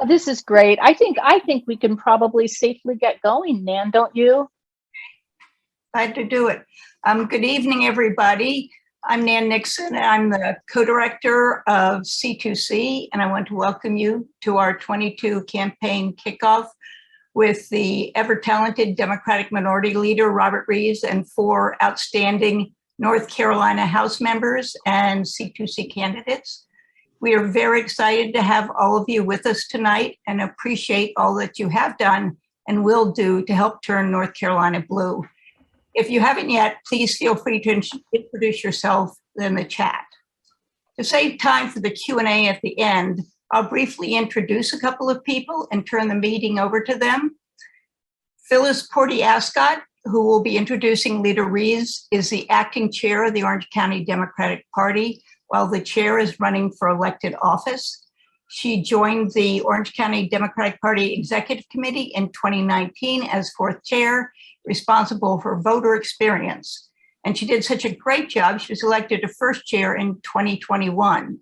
This is great. I think we can probably safely get going, Nan, don't you? Glad to do it. Good evening, everybody. I'm Nan Nixon, and I'm the co-director of C2C, and I want to welcome you to our 22 campaign kickoff with the ever-talented Democratic Minority Leader, Robert Reeves, and 4 outstanding North Carolina House members and C2C candidates. We are very excited to have all of you with us tonight and appreciate all that you have done and will do to help turn North Carolina blue. If you haven't yet, please feel free to introduce yourself in the chat. To save time for the Q&A at the end, I'll briefly introduce a couple of people and turn the meeting over to them. Phyllis Porty-Ascott, who will be introducing Leader Reeves, is the acting chair of the Orange County Democratic Party, while the chair is running for elected office. She joined the Orange County Democratic Party Executive Committee in 2019 as 4th chair, responsible for voter experience. And she did such a great job, she was elected to 1st chair in 2021.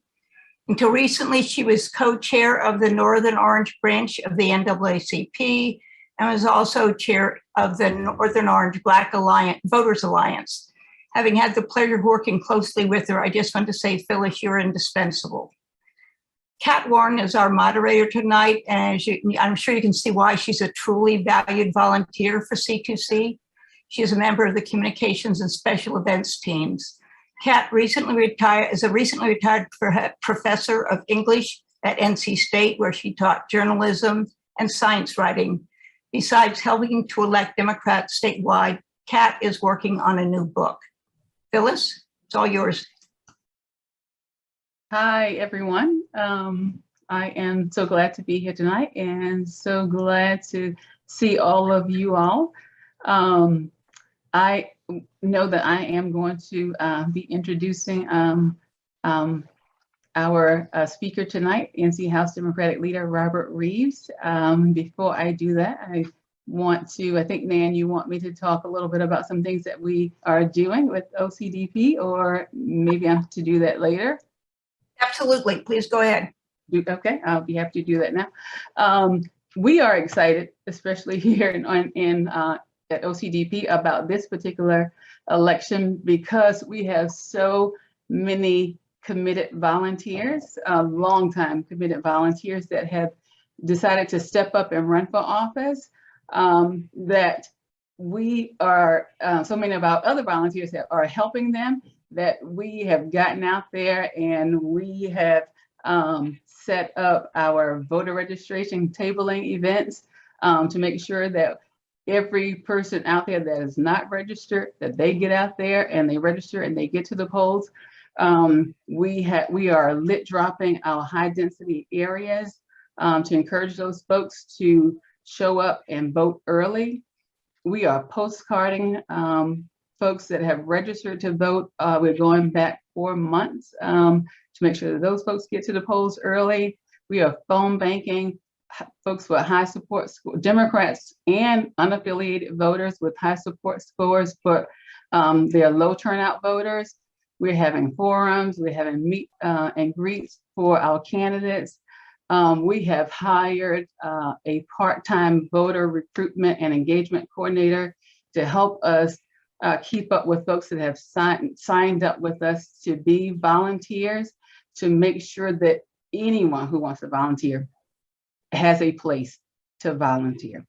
Until recently, she was co-chair of the Northern Orange branch of the NAACP and was also chair of the Northern Orange Black Alliance, Voters Alliance. Having had the pleasure of working closely with her, I just want to say, Phyllis, you're indispensable. Kat Warren is our moderator tonight, and I'm sure you can see why she's a truly valued volunteer for C2C. She is a member of the communications and special events teams. Kat is a recently retired professor of English at NC State, where she taught journalism and science writing. Besides helping to elect Democrats statewide, Kat is working on a new book. Phyllis, it's all yours. Hi, everyone. I am so glad to be here tonight and so glad to see all of you all. I know that I am going to be introducing our speaker tonight, NC House Democratic Leader Robert Reeves. Before I do that, I think, Nan, you want me to talk a little bit about some things that we are doing with OCDP, or maybe I'm to do that later? Absolutely, please go ahead. Okay, I'll be happy to do that now. We are excited, especially here at OCDP, about this particular election because we have so many committed volunteers, longtime committed volunteers that have decided to step up and run for office. That we are, so many of our other volunteers that are helping them, that we have gotten out there and we have set up our voter registration tabling events to make sure that every person out there that is not registered, that they get out there and they register and they get to the polls. We are lit dropping our high density areas to encourage those folks to show up and vote early. We are postcarding folks that have registered to vote. We're going back 4 months to make sure that those folks get to the polls early. We are phone banking folks with high support scores, Democrats and unaffiliated voters with high support scores, but they're low turnout voters. We're having forums, we're having meet and greets for our candidates. We have hired a part-time voter recruitment and engagement coordinator to help us keep up with folks that have signed up with us to be volunteers, to make sure that anyone who wants to volunteer has a place to volunteer.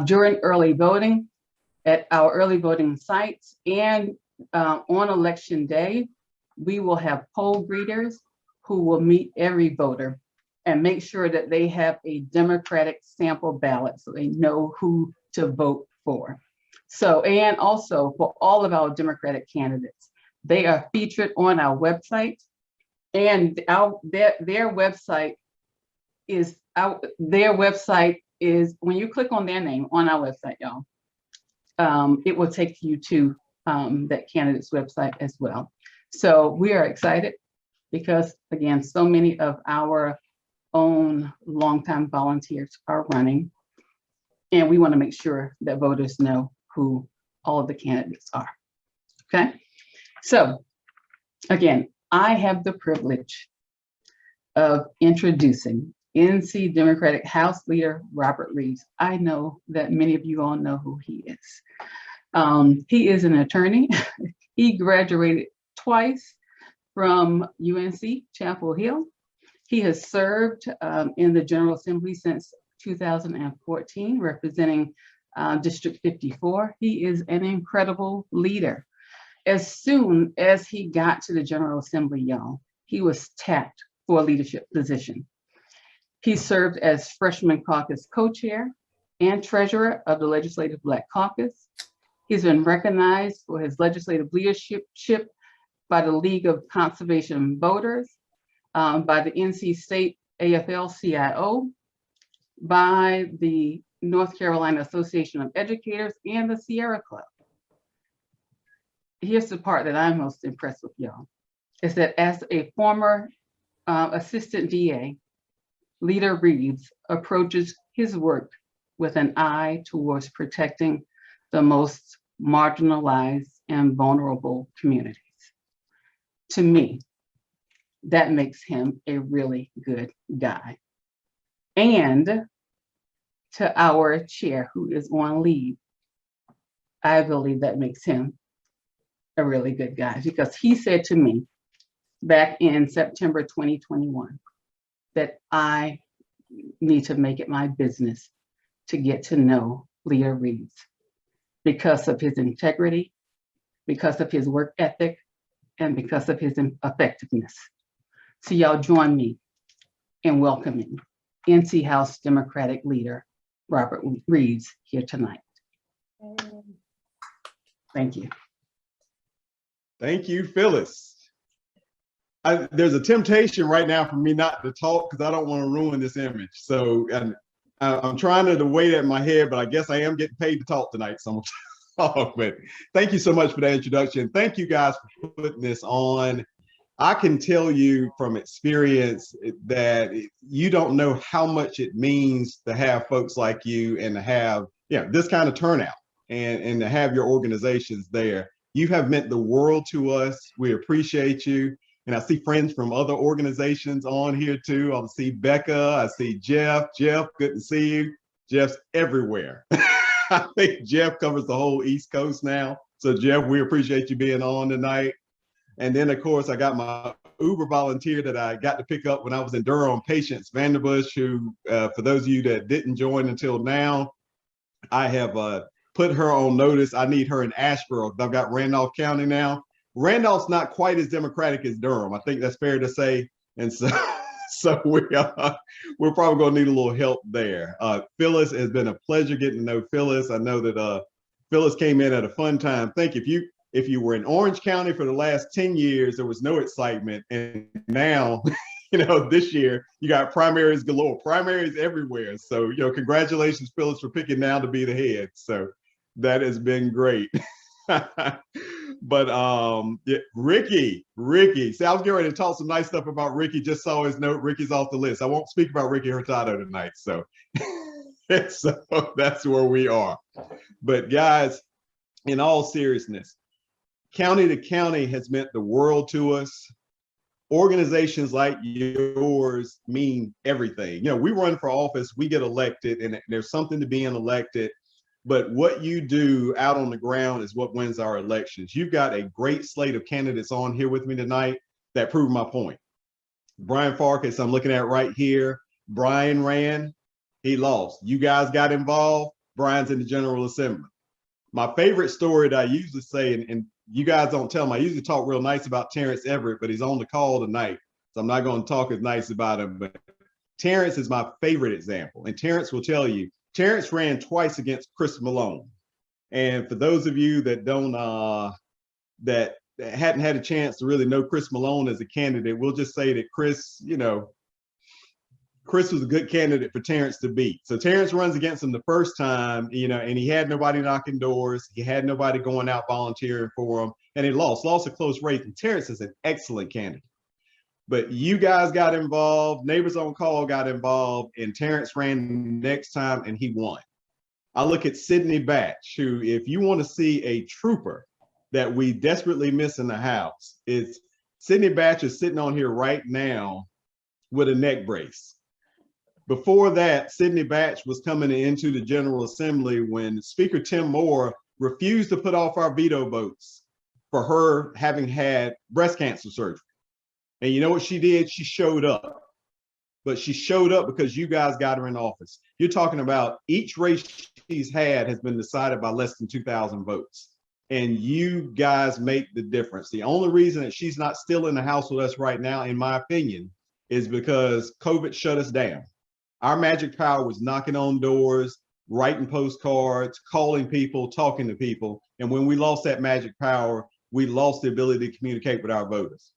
During early voting, at our early voting sites and on election day, we will have poll greeters who will meet every voter and make sure that they have a Democratic sample ballot so they know who to vote for. So, and also for all of our Democratic candidates, they are featured on our website, and their website is when you click on their name on our website, y'all, it will take you to that candidate's website as well. So we are excited because, again, so many of our own longtime volunteers are running, and we want to make sure that voters know who all of the candidates are. Okay, so again, I have the privilege of introducing NC Democratic House Leader Robert Reeves. I know that many of you all know who he is. He is an attorney. He graduated twice from UNC Chapel Hill. He has served in the General Assembly since 2014, representing District 54. He is an incredible leader. As soon as he got to the General Assembly, y'all, he was tapped for a leadership position. He served as Freshman Caucus co-chair and treasurer of the Legislative Black Caucus. He's been recognized for his legislative leadership by the League of Conservation Voters, by the NC State AFL-CIO, by the North Carolina Association of Educators, and the Sierra Club. Here's the part that I'm most impressed with, y'all, is that as a former assistant DA, Leader Reeves approaches his work with an eye towards protecting the most marginalized and vulnerable communities. To me, that makes him a really good guy. And to our chair, who is on leave, I believe that makes him a really good guy, because he said to me back in September 2021 that I need to make it my business to get to know Leader Reeves because of his integrity, because of his work ethic, and because of his effectiveness. So y'all join me in welcoming NC House Democratic Leader Robert Reeves here tonight. Thank you. Thank you, Phyllis. There's a temptation right now for me not to talk because I don't want to ruin this image. So I'm trying to weigh that in my head, but I guess I am getting paid to talk tonight. So I'm gonna talk. But thank you so much for that introduction. Thank you guys for putting this on. I can tell you from experience that you don't know how much it means to have folks like you and to have this kind of turnout and to have your organizations there. You have meant the world to us. We appreciate you. And I see friends from other organizations on here too. I see Becca, I see Jeff. Jeff, good to see you. Jeff's everywhere. I think Jeff covers the whole East Coast now. So Jeff, we appreciate you being on tonight. And then of course, I got my Uber volunteer that I got to pick up when I was in Durham, Patience Vanderbush, who, for those of you that didn't join until now, I have put her on notice. I need her in Asheboro. I've got Randolph County now. Randolph's not quite as democratic as Durham. I think that's fair to say. And so, we're probably going to need a little help there. Phyllis, has been a pleasure getting to know Phyllis. I know that Phyllis came in at a fun time. Think if you were in Orange County for the last 10 years, there was no excitement. And now, this year you got primaries galore, primaries everywhere. So, congratulations, Phyllis, for picking now to be the head. So that has been great. But yeah, Ricky, see, I was getting ready to talk some nice stuff about Ricky, just saw his note. Ricky's off the list. I won't speak about Ricky Hurtado tonight. So, so that's where we are. But guys, in all seriousness, county to county has meant the world to us. Organizations like yours mean everything. We run for office, we get elected, and there's something to being elected. But what you do out on the ground is what wins our elections. You've got a great slate of candidates on here with me tonight that prove my point. Brian Farkas, I'm looking at right here. Brian ran, he lost. You guys got involved, Brian's in the General Assembly. My favorite story that I usually say, and you guys don't tell him, I usually talk real nice about Terrence Everett, but he's on the call tonight. So I'm not going to talk as nice about him, but Terrence is my favorite example. And Terrence will tell you, Terrence ran twice against Chris Malone. And for those of you that don't, that hadn't had a chance to really know Chris Malone as a candidate, we'll just say that Chris, Chris was a good candidate for Terrence to beat. So Terrence runs against him the first time, and he had nobody knocking doors. He had nobody going out volunteering for him, and he lost a close race. And Terrence is an excellent candidate. But you guys got involved, Neighbors on Call got involved, and Terrence ran next time and he won. I look at Sidney Batch, who, if you want to see a trooper that we desperately miss in the House, Sidney Batch is sitting on here right now with a neck brace. Before that, Sidney Batch was coming into the General Assembly when Speaker Tim Moore refused to put off our veto votes for her having had breast cancer surgery. And you know what she did? She showed up. But she showed up because you guys got her in office. You're talking about each race she's had has been decided by less than 2,000 votes. And you guys make the difference. The only reason that she's not still in the House with us right now, in my opinion, is because COVID shut us down. Our magic power was knocking on doors, writing postcards, calling people, talking to people. And when we lost that magic power, we lost the ability to communicate with our voters.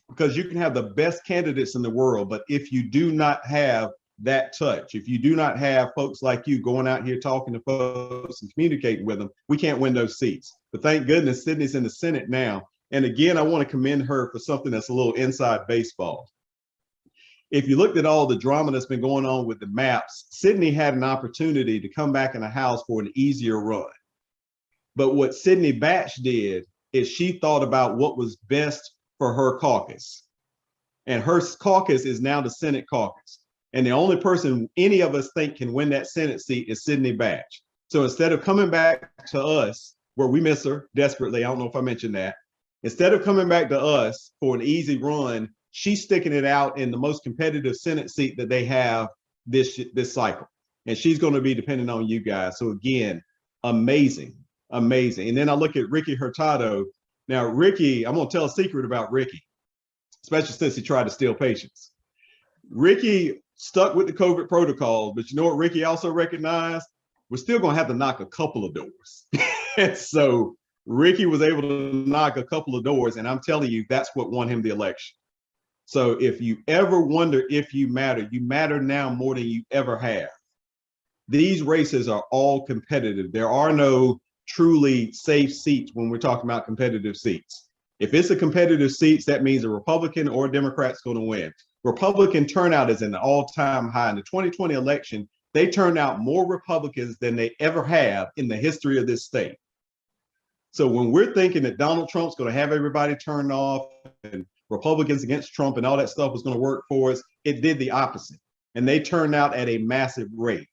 Because you can have the best candidates in the world, but if you do not have that touch, if you do not have folks like you going out here talking to folks and communicating with them, we can't win those seats. But thank goodness Sidney's in the Senate now. And again, I want to commend her for something that's a little inside baseball. If you looked at all the drama that's been going on with the maps, Sidney had an opportunity to come back in the House for an easier run. But what Sidney Batch did is she thought about what was best for her caucus. And her caucus is now the Senate caucus. And the only person any of us think can win that Senate seat is Sidney Batch. So instead of coming back to us, where we miss her desperately, I don't know if I mentioned that, instead of coming back to us for an easy run, she's sticking it out in the most competitive Senate seat that they have this cycle. And she's going to be dependent on you guys. So again, amazing, amazing. And then I look at Ricky Hurtado. Now, Ricky, I'm going to tell a secret about Ricky, especially since he tried to steal patience. Ricky stuck with the COVID protocol, but you know what Ricky also recognized? We're still going to have to knock a couple of doors. And so Ricky was able to knock a couple of doors, and I'm telling you, that's what won him the election. So if you ever wonder if you matter now more than you ever have. These races are all competitive. There are no truly safe seats when we're talking about competitive seats. If it's a competitive seats, that means a Republican or a Democrat's going to win. Republican turnout is an all-time high. In the 2020 election, they turned out more Republicans than they ever have in the history of this state. So when we're thinking that Donald Trump's going to have everybody turned off and Republicans against Trump and all that stuff was going to work for us, it did the opposite. And they turned out at a massive rate.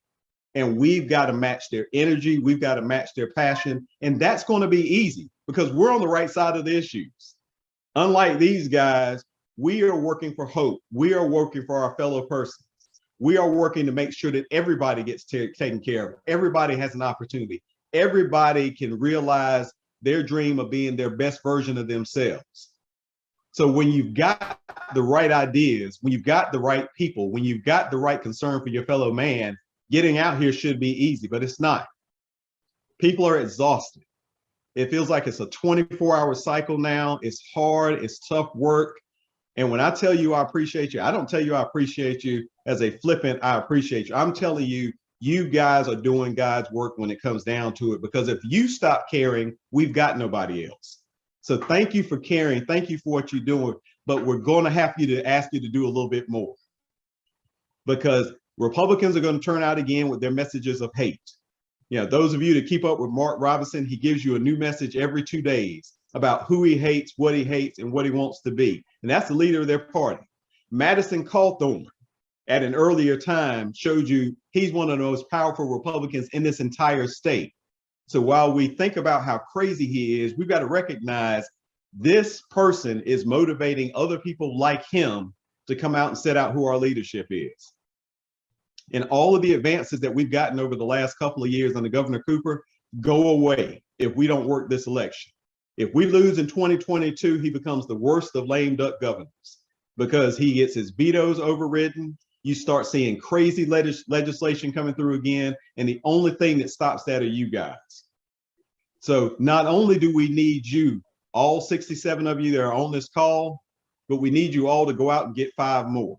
And we've got to match their energy. We've got to match their passion. And that's going to be easy because we're on the right side of the issues. Unlike these guys, we are working for hope. We are working for our fellow persons. We are working to make sure that everybody gets taken care of. Everybody has an opportunity. Everybody can realize their dream of being their best version of themselves. So when you've got the right ideas, when you've got the right people, when you've got the right concern for your fellow man, getting out here should be easy, but it's not. People are exhausted. It feels like it's a 24-hour cycle now. It's hard, it's tough work. And when I tell you I appreciate you, I don't tell you I appreciate you as a flippant, I appreciate you. I'm telling you, you guys are doing God's work when it comes down to it, because if you stop caring, we've got nobody else. So thank you for caring. Thank you for what you're doing, but we're going to have to ask you to do a little bit more, because Republicans are going to turn out again with their messages of hate. You know, those of you that keep up with Mark Robinson, he gives you a new message every 2 days about who he hates, and what he wants to be. And that's the leader of their party. Madison Cawthorn, at an earlier time, showed you he's one of the most powerful Republicans in this entire state. So while we think about how crazy he is, we've got to recognize this person is motivating other people like him to come out and set out who our leadership is. And all of the advances that we've gotten over the last couple of years under Governor Cooper go away if we don't work this election. If we lose in 2022, he becomes the worst of lame duck governors because he gets his vetoes overridden. You start seeing crazy legislation coming through again. And the only thing that stops that are you guys. So not only do we need you, all 67 of you that are on this call, but we need you all to go out and get 5 more.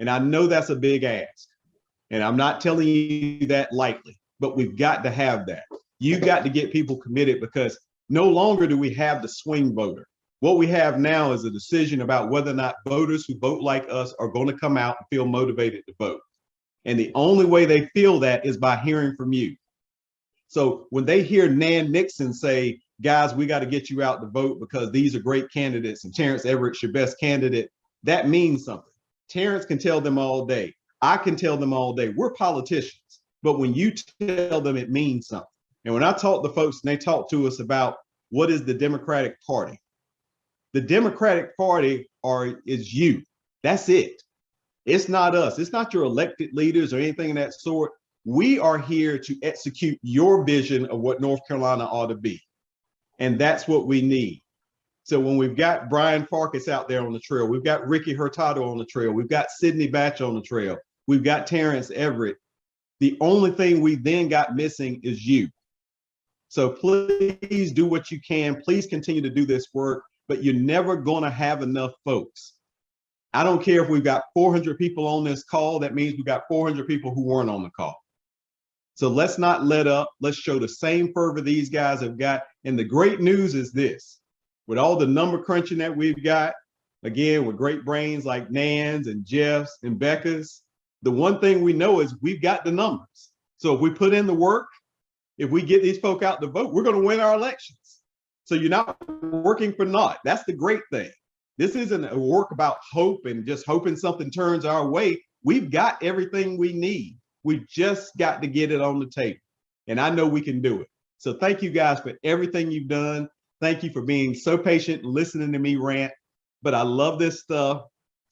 And I know that's a big ask. And I'm not telling you that lightly, but we've got to have that. You've got to get people committed, because no longer do we have the swing voter. What we have now is a decision about whether or not voters who vote like us are going to come out and feel motivated to vote. And the only way they feel that is by hearing from you. So when they hear Nan Nixon say, guys, we got to get you out to vote because these are great candidates and Terrence Everett's your best candidate, that means something. Terrence can tell them all day, I can tell them all day, we're politicians, but when you tell them, it means something. And when I talk to folks and they talk to us about what is the Democratic Party, the Democratic Party is you. That's it. It's not us. It's not your elected leaders or anything of that sort. We are here to execute your vision of what North Carolina ought to be. And that's what we need. So when we've got Brian Farkas out there on the trail, we've got Ricky Hurtado on the trail, we've got Sidney Batch on the trail, we've got Terrence Everett. The only thing we then got missing is you. So please do what you can. Please continue to do this work, but you're never going to have enough folks. I don't care if we've got 400 people on this call. That means we've got 400 people who weren't on the call. So let's not let up. Let's show the same fervor these guys have got. And the great news is this, with all the number crunching that we've got, again, with great brains like Nan's and Jeff's and Becca's, the one thing we know is we've got the numbers. So if we put in the work, if we get these folk out to vote, we're going to win our elections. So you're not working for naught. That's the great thing. This isn't a work about hope and just hoping something turns our way. We've got everything we need. We just got to get it on the table. And I know we can do it. So thank you guys for everything you've done. Thank you for being so patient and listening to me rant. But I love this stuff.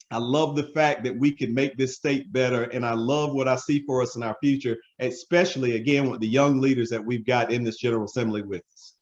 I love the fact that we can make this state better. And I love what I see for us in our future, especially, again, with the young leaders that we've got in this General Assembly with us.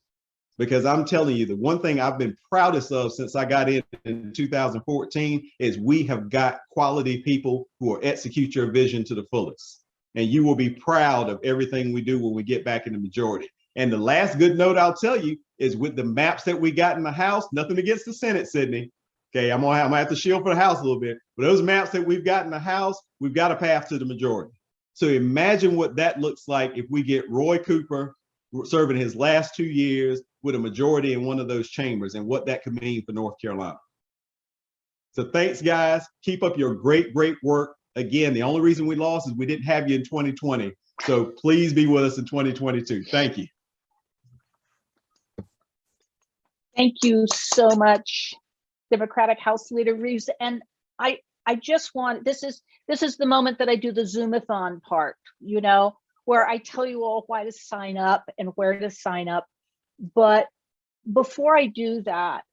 Because I'm telling you, the one thing I've been proudest of since I got in 2014 is we have got quality people who will execute your vision to the fullest. And you will be proud of everything we do when we get back in the majority. And the last good note I'll tell you is with the maps that we got in the House, nothing against the Senate, Sydney. Okay, I'm gonna have to shield for the House a little bit. But those maps that we've got in the House, we've got a path to the majority. So imagine what that looks like if we get Roy Cooper serving his last 2 years with a majority in one of those chambers and what that could mean for North Carolina. So thanks, guys. Keep up your great, great work. Again, the only reason we lost is we didn't have you in 2020. So please be with us in 2022. Thank you. Thank you so much, Democratic House Leader Reeves. And I just want, this is the moment that I do the Zoomathon part, you know, where I tell you all why to sign up and where to sign up. But before I do that,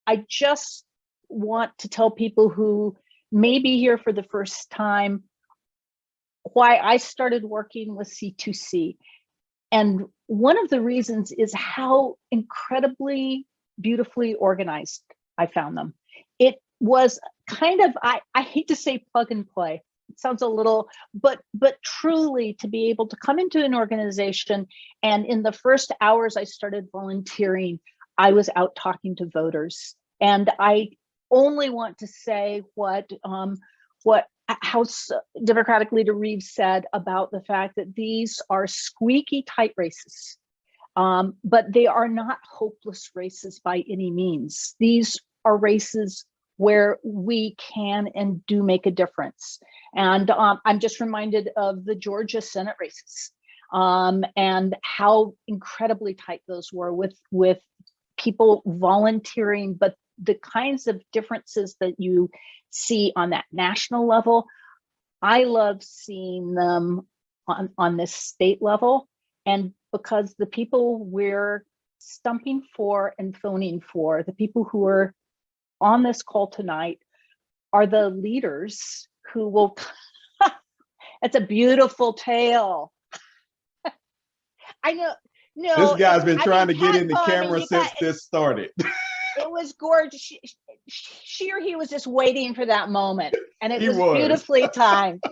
I just want to tell people who may be here for the first time why I started working with C2C. And one of the reasons is how incredibly beautifully organized I found them. It was kind of, I hate to say plug and play. It sounds a little, but truly to be able to come into an organization, and in the first hours I started volunteering, I was out talking to voters. And I only want to say what House Democratic Leader Reeves said about the fact that these are squeaky tight races, but they are not hopeless races by any means. These are races where we can and do make a difference. And I'm just reminded of the Georgia Senate races and how incredibly tight those were with people volunteering, but the kinds of differences that you see on that national level, I love seeing them on this state level. And because the people we're stumping for and phoning for, the people who are on this call tonight, are the leaders who will, it's a beautiful tale. I know, no. This guy's been trying to get in the Cat camera Von, since this started. It was gorgeous. She or he was just waiting for that moment, and it was beautifully timed.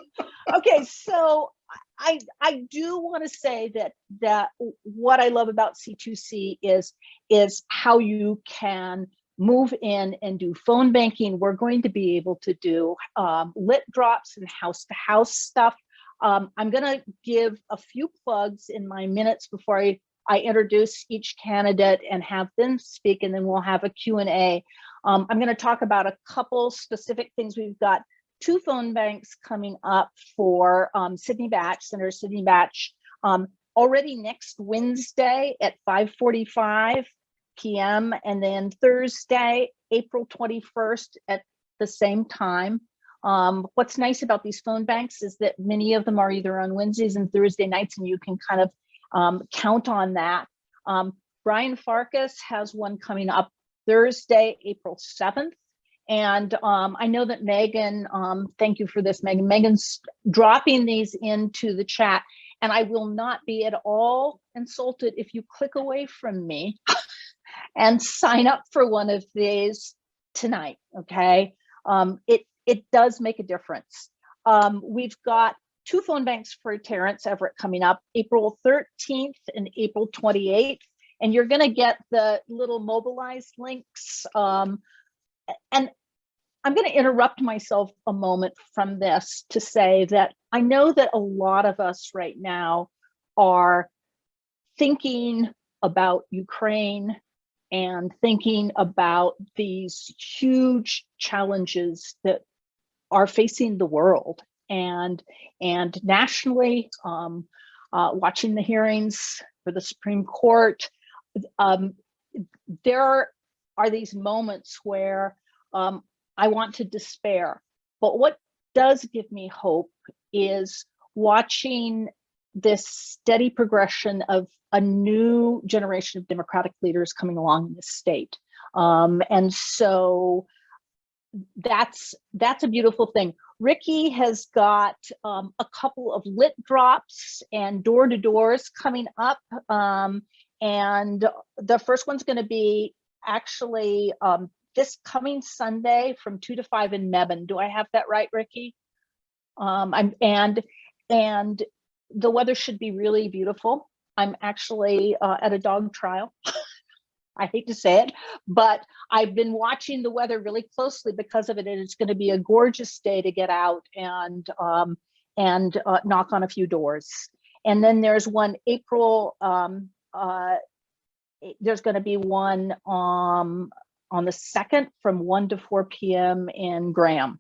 Okay, so I do want to say that what I love about C2C is how you can move in and do phone banking. We're going to be able to do lit drops and house-to-house stuff. I'm going to give a few plugs in my minutes before I introduce each candidate and have them speak, and then we'll have a Q&A. I'm going to talk about a couple specific things. We've got 2 phone banks coming up for Sidney Batch, Senator Sidney Batch, already next Wednesday at 5:45 p.m. and then Thursday, April 21st at the same time. What's nice about these phone banks is that many of them are either on Wednesdays and Thursday nights, and you can kind of count on that. Brian Farkas has one coming up Thursday, April 7th. And I know that Megan, thank you for this, Megan. Megan's dropping these into the chat, and I will not be at all insulted if you click away from me and sign up for one of these tonight, okay? It does make a difference. We've got 2 phone banks for Terrence Everett coming up, April 13th and April 28th. And you're gonna get the little mobilized links. And I'm gonna interrupt myself a moment from this to say that I know that a lot of us right now are thinking about Ukraine and thinking about these huge challenges that are facing the world, and nationally, watching the hearings for the Supreme Court, there are these moments where I want to despair. But what does give me hope is watching this steady progression of a new generation of Democratic leaders coming along in this state. And so that's a beautiful thing. Ricky has got a couple of lit drops and door-to-doors coming up. And the first one's going to be actually this coming Sunday from 2 to 5 in Mebane. Do I have that right, Ricky? And the weather should be really beautiful. I'm actually at a dog trial. I hate to say it, but I've been watching the weather really closely because of it, and it's going to be a gorgeous day to get out and knock on a few doors. And then there's one April. There's going to be one on the 2nd from 1 to 4 p.m. in Graham,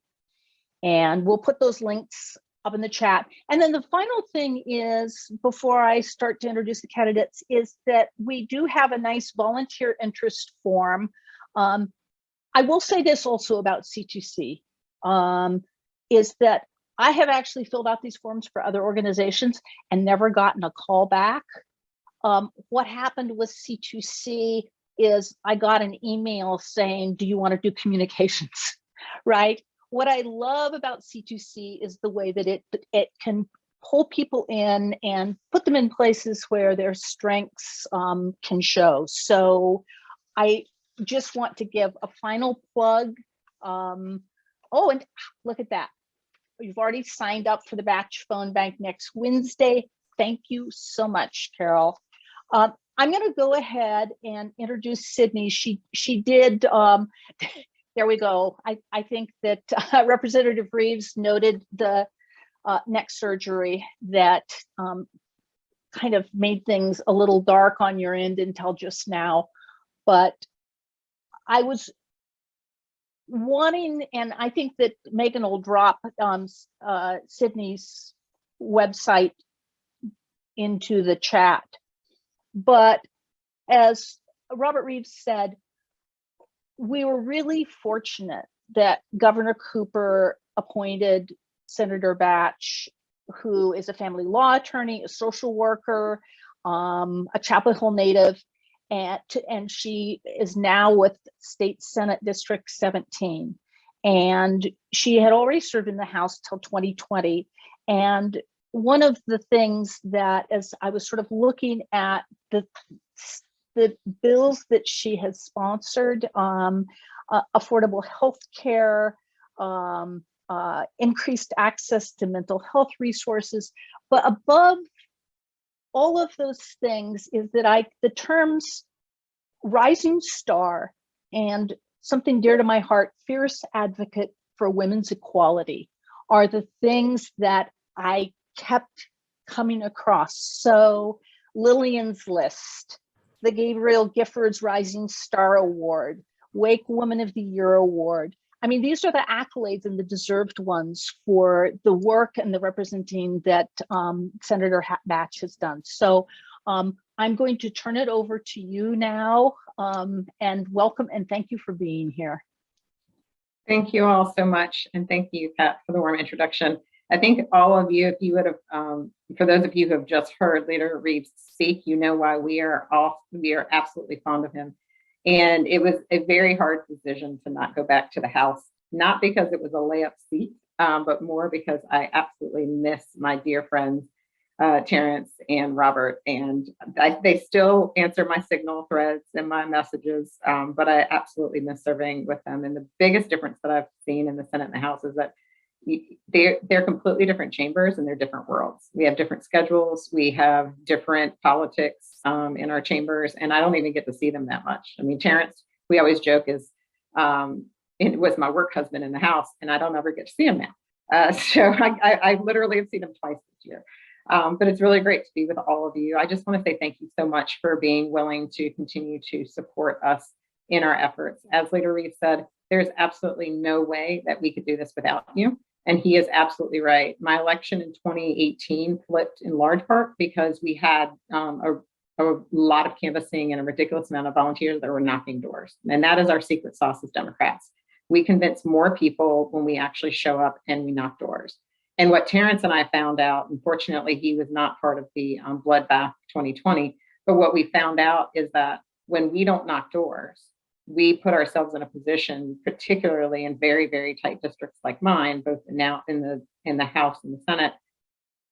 and we'll put those links up in the chat. And then the final thing is, before I start to introduce the candidates, is that we do have a nice volunteer interest form. I will say this also about C2C, is that I have actually filled out these forms for other organizations and never gotten a call back. What happened with C2C is I got an email saying, do you want to do communications, right? What I love about C2C is the way that it can pull people in and put them in places where their strengths can show. So I just want to give a final plug. Oh, and look at that. You've already signed up for the Batch Phone Bank next Wednesday. Thank you so much, Carol. I'm going to go ahead and introduce Sydney. She did. There we go. I think that Representative Reeves noted the neck surgery that kind of made things a little dark on your end until just now. But I was wanting, and I think that Megan will drop Sydney's website into the chat. But as Robert Reeves said, we were really fortunate that Governor Cooper appointed Senator Batch, who is a family law attorney, a social worker, a Chapel Hill native, and she is now with State Senate District 17. And she had already served in the House till 2020. And one of the things that, as I was sort of looking at the bills that she has sponsored, affordable health care, increased access to mental health resources, but above all of those things is that the terms rising star and something dear to my heart, fierce advocate for women's equality, are the things that I kept coming across. So Lillian's List, the Gabriel Giffords Rising Star Award, Wake Woman of the Year Award. I mean, these are the accolades and the deserved ones for the work and the representing that Senator Batch has done. So I'm going to turn it over to you now, and welcome and thank you for being here. Thank you all so much. And thank you, Pat, for the warm introduction. I think all of you, if you would have, for those of you who have just heard Leader Reeves speak, you know why we are absolutely fond of him. And it was a very hard decision to not go back to the House, not because it was a layup seat, but more because I absolutely miss my dear friends, Terrence and Robert, and they still answer my Signal threads and my messages, but I absolutely miss serving with them. And the biggest difference that I've seen in the Senate and the House is that they're completely different chambers and they're different worlds. We have different schedules, we have different politics in our chambers, and I don't even get to see them that much. I mean, Terrence, we always joke, is it was my work husband in the House, and I don't ever get to see him now. So I literally have seen him twice this year. But it's really great to be with all of you. I just want to say thank you so much for being willing to continue to support us in our efforts. As Leader Reeves said, there's absolutely no way that we could do this without you. And he is absolutely right. My election in 2018 flipped in large part because we had a lot of canvassing and a ridiculous amount of volunteers that were knocking doors. And that is our secret sauce as Democrats. We convince more people when we actually show up and we knock doors. And what Terrence and I found out, unfortunately, he was not part of the bloodbath 2020, but what we found out is that when we don't knock doors, we put ourselves in a position, particularly in very, very tight districts like mine, both now in the House and the Senate,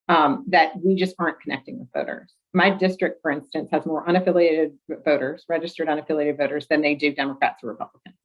that we just aren't connecting with voters. My district, for instance, has more unaffiliated voters, registered unaffiliated voters, than they do Democrats or Republicans.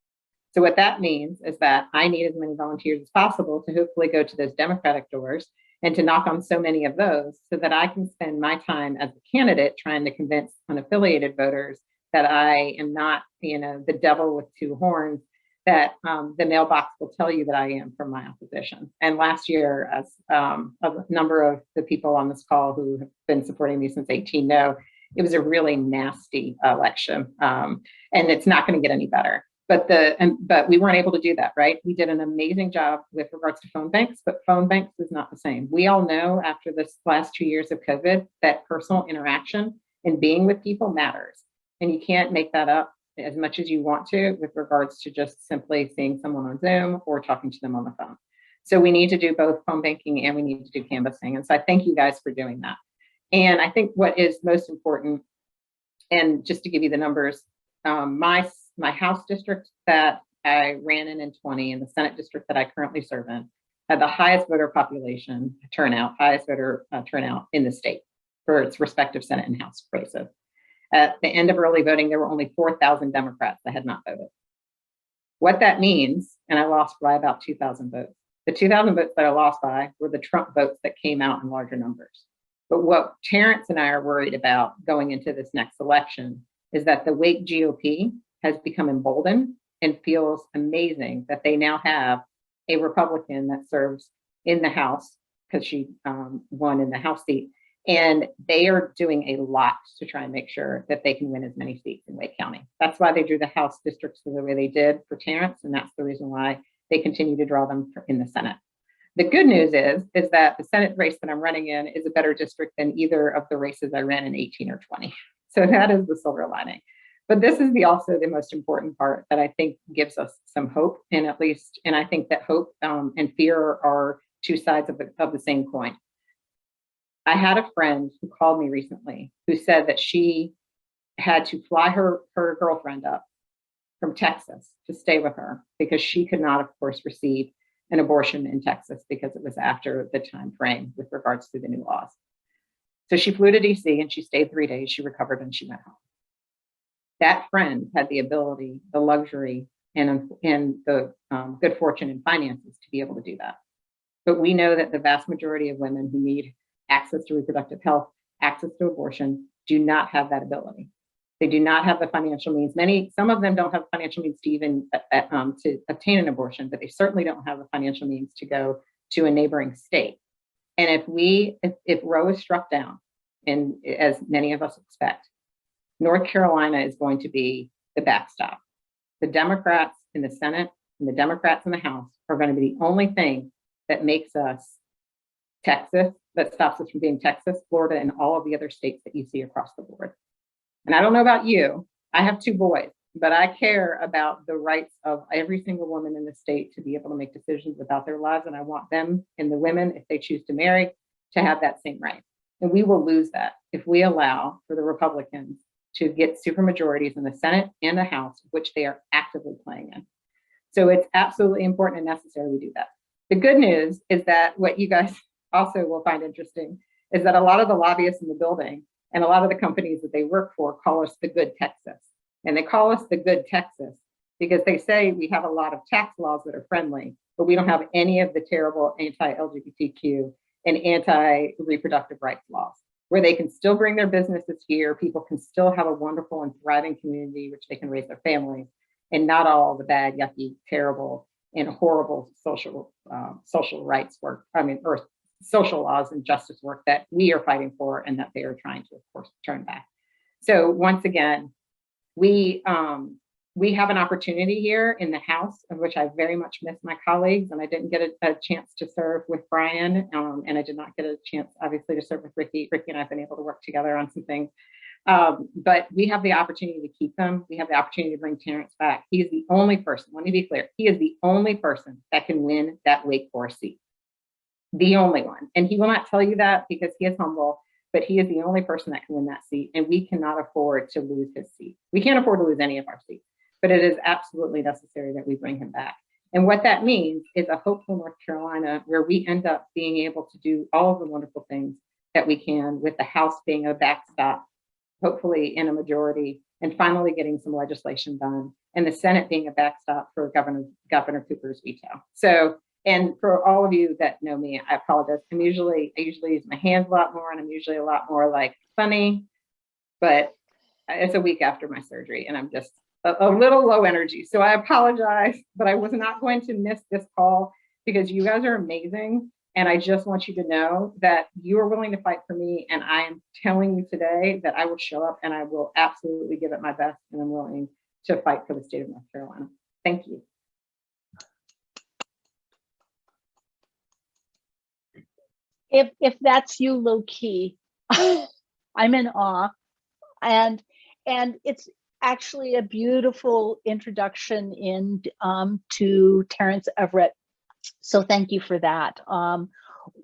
So what that means is that I need as many volunteers as possible to hopefully go to those Democratic doors and to knock on so many of those so that I can spend my time as a candidate trying to convince unaffiliated voters that I am not, the devil with two horns, that the mailbox will tell you that I am from my opposition. And last year, as a number of the people on this call who have been supporting me since 18 know, it was a really nasty election, and it's not going to get any better. But we weren't able to do that, right? We did an amazing job with regards to phone banks, but phone banks is not the same. We all know after this last 2 years of COVID that personal interaction and being with people matters. And you can't make that up as much as you want to with regards to just simply seeing someone on Zoom or talking to them on the phone. So we need to do both phone banking and we need to do canvassing. And so I thank you guys for doing that. And I think what is most important, and just to give you the numbers, my House district that I ran in 20 and the Senate district that I currently serve in had the highest voter population turnout, turnout in the state for its respective Senate and House races. At the end of early voting, there were only 4,000 Democrats that had not voted. What that means, and I lost by about 2,000 votes. The 2,000 votes that I lost by were the Trump votes that came out in larger numbers. But what Terrence and I are worried about going into this next election is that the Wake GOP has become emboldened and feels amazing that they now have a Republican that serves in the House because she won in the House seat. And they are doing a lot to try and make sure that they can win as many seats in Wake County. That's why they drew the House districts the way they did for Terrence. And that's the reason why they continue to draw them in the Senate. The good news is that the Senate race that I'm running in is a better district than either of the races I ran in 18 or 20. So that is the silver lining. But this is also the most important part that I think gives us some hope, and I think that hope and fear are two sides of the same coin. I had a friend who called me recently who said that she had to fly her girlfriend up from Texas to stay with her because she could not, of course, receive an abortion in Texas because it was after the time frame with regards to the new laws. So she flew to DC and she stayed 3 days. She recovered and she went home. That friend had the ability, the luxury, and the good fortune and finances to be able to do that. But we know that the vast majority of women who need access to reproductive health, access to abortion, do not have that ability. They do not have the financial means. Some of them don't have financial means to even to obtain an abortion, but they certainly don't have the financial means to go to a neighboring state. And if Roe is struck down, and as many of us expect, North Carolina is going to be the backstop. The Democrats in the Senate and the Democrats in the House are going to be the only thing that makes us Texas, that stops us from being Texas, Florida, and all of the other states that you see across the board. And I don't know about you, I have 2 boys. but I care about the rights of every single woman in the state to be able to make decisions about their lives. And I want them and the women, if they choose to marry, to have that same right. And we will lose that if we allow for the Republicans to get supermajorities in the Senate and the House, which they are actively playing in. So it's absolutely important and necessary we do that. The good news is that what you guys also will find interesting is that a lot of the lobbyists in the building and a lot of the companies that they work for call us the good Texas. And they call us the good Texas because they say we have a lot of tax laws that are friendly, but we don't have any of the terrible anti-LGBTQ and anti-reproductive rights laws, where they can still bring their businesses here. People can still have a wonderful and thriving community, which they can raise their families, and not all the bad, yucky, terrible, and horrible social rights work. Or social laws and justice work that we are fighting for and that they are trying to, of course, turn back. So once again, we have an opportunity here in the House, of which I very much miss my colleagues, and I didn't get a chance to serve with Brian, and I did not get a chance, obviously, to serve with Ricky. Ricky and I have been able to work together on some things, but we have the opportunity to keep them. We have the opportunity to bring Terrence back. He is the only person, let me be clear, he is the only person that can win that Wake Forest seat. The only one. And he will not tell you that because he is humble, but he is the only person that can win that seat. And we cannot afford to lose his seat. We can't afford to lose any of our seats, but it is absolutely necessary that we bring him back. And what that means is a hopeful North Carolina where we end up being able to do all of the wonderful things that we can, with the House being a backstop, hopefully in a majority, and finally getting some legislation done, and the Senate being a backstop for Governor Cooper's veto. So, and for all of you that know me, I apologize. I usually use my hands a lot more, and I'm usually a lot more like funny, but it's a week after my surgery and I'm just a little low energy. So I apologize, but I was not going to miss this call because you guys are amazing. And I just want you to know that you are willing to fight for me. And I am telling you today that I will show up and I will absolutely give it my best. And I'm willing to fight for the state of North Carolina. Thank you. If that's you, low key, I'm in awe, and it's actually a beautiful introduction in to Terrence Everett. So thank you for that.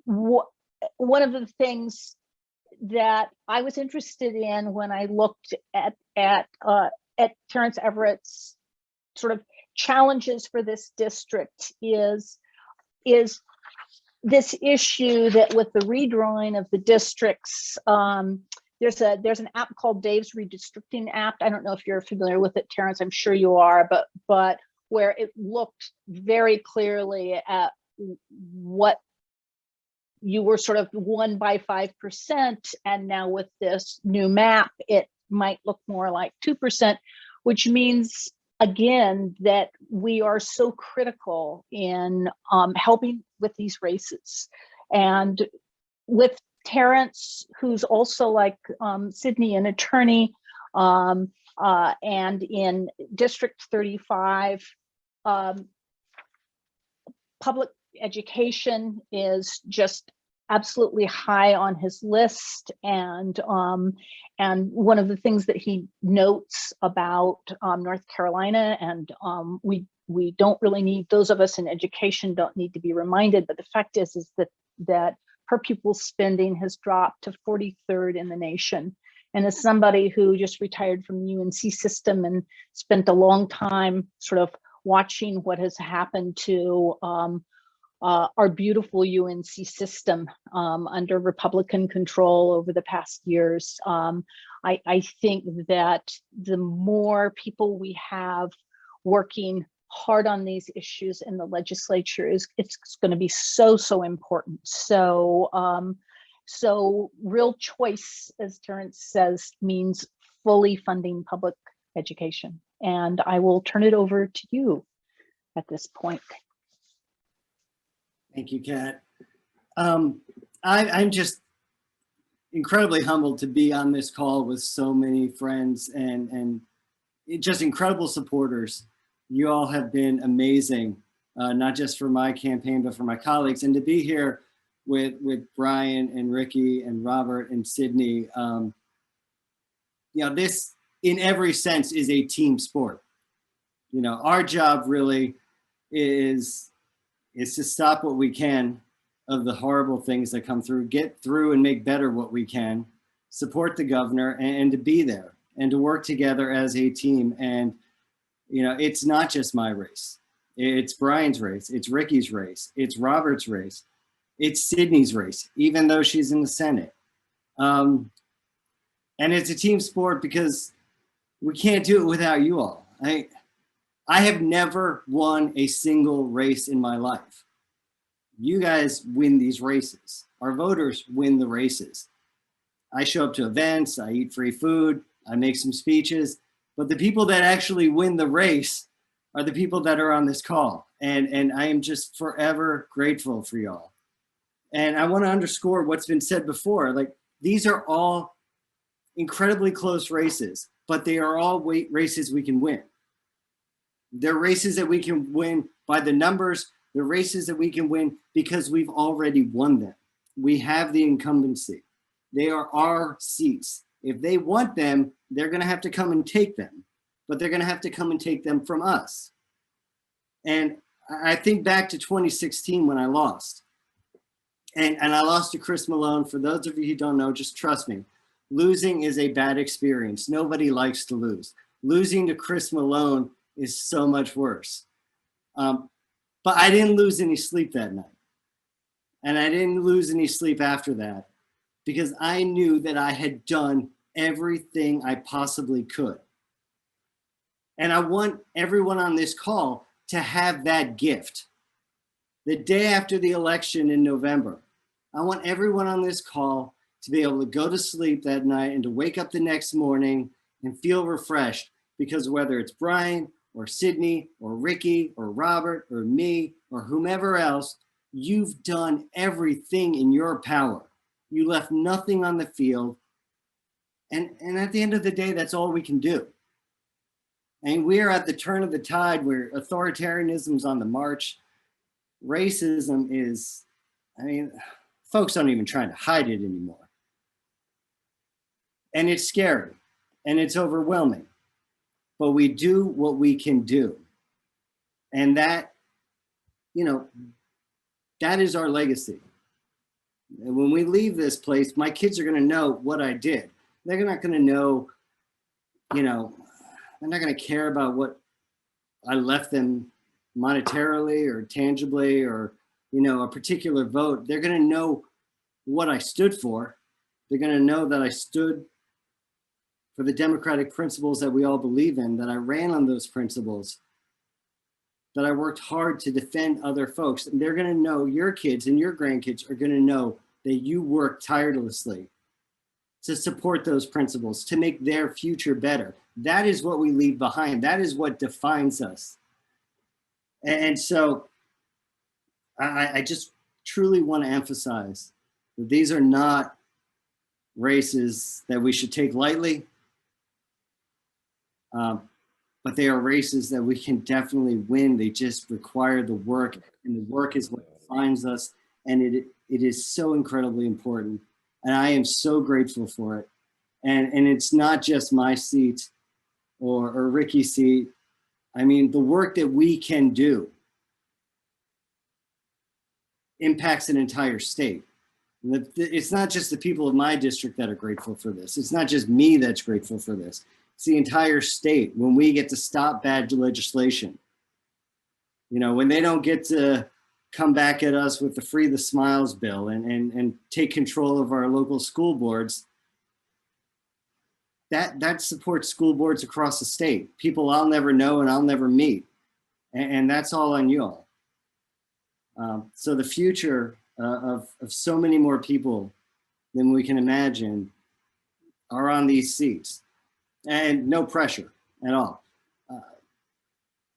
One of the things that I was interested in when I looked at Terrence Everett's sort of challenges for this district is this issue that with the redrawing of the districts, there's an app called Dave's Redistricting App. I don't know if you're familiar with it, Terrence. I'm sure you are, but where it looked very clearly at what you were sort of won by 5%, and now with this new map, it might look more like 2%, which means again that we are so critical in helping with these races. And with Terrence, who's also like Sydney, an attorney, and in District 35, public education is just absolutely high on his list. And one of the things that he notes about North Carolina, and we don't really need, those of us in education don't need to be reminded, but the fact is that per pupil spending has dropped to 43rd in the nation. And as somebody who just retired from the UNC system and spent a long time sort of watching what has happened to our beautiful UNC system under Republican control over the past years, I think that the more people we have working hard on these issues in the legislature it's going to be so important. So real choice, as Terrence says, means fully funding public education. And I will turn it over to you at this point. Thank you, Kat. I'm just incredibly humbled to be on this call with so many friends and just incredible supporters. You all have been amazing, not just for my campaign, but for my colleagues. And to be here with Brian and Ricky and Robert and Sydney, this in every sense is a team sport. You know, our job really is to stop what we can of the horrible things that come through, get through and make better what we can, support the governor, and to be there and to work together as a team. And, you know, it's not just my race. It's Brian's race. It's Ricky's race. It's Robert's race. It's Sydney's race, even though she's in the Senate. And it's a team sport because we can't do it without you all. I have never won a single race in my life. You guys win these races. Our voters win the races. I show up to events, I eat free food, I make some speeches, but the people that actually win the race are the people that are on this call. And I am just forever grateful for y'all. And I want to underscore what's been said before. Like, these are all incredibly close races, but they are all races we can win. They're races that we can win by the numbers. They're races that we can win because we've already won them. We have the incumbency. They are our seats. If they want them, they're going to have to come and take them, but they're going to have to come and take them from us. And I think back to 2016 when I lost. And I lost to Chris Malone. For those of you who don't know, just trust me. Losing is a bad experience. Nobody likes to lose. Losing to Chris Malone is so much worse. But I didn't lose any sleep that night. And I didn't lose any sleep after that because I knew that I had done everything I possibly could. And I want everyone on this call to have that gift. The day after the election in November, I want everyone on this call to be able to go to sleep that night and to wake up the next morning and feel refreshed, because whether it's Brian or Sydney or Ricky or Robert or me or whomever else, you've done everything in your power. You left nothing on the field. And at the end of the day, that's all we can do. And we are at the turn of the tide where authoritarianism is on the march. Racism is, I mean, folks aren't even trying to hide it anymore. And it's scary and it's overwhelming, but we do what we can do. And that, you know, that is our legacy. And when we leave this place, my kids are going to know what I did. They're not going to know, you know, they're not going to care about what I left them monetarily or tangibly or, you know, a particular vote. They're going to know what I stood for. They're going to know that I stood for the democratic principles that we all believe in, that I ran on those principles, that I worked hard to defend other folks. And they're going to know, your kids and your grandkids are going to know that you worked tirelessly to support those principles, to make their future better. That is what we leave behind. That is what defines us. And so I just truly want to emphasize that these are not races that we should take lightly, but they are races that we can definitely win. They just require the work, and the work is what defines us, and it is so incredibly important. And I am so grateful for it. And it's not just my seat or Ricky's seat. I mean, the work that we can do impacts an entire state. It's not just the people of my district that are grateful for this. It's not just me that's grateful for this. It's the entire state when we get to stop bad legislation. You know, when they don't get to come back at us with the Free the Smiles bill and take control of our local school boards, that supports school boards across the state. People I'll never know and I'll never meet. And that's all on you all. So the future of so many more people than we can imagine are on these seats, and no pressure at all.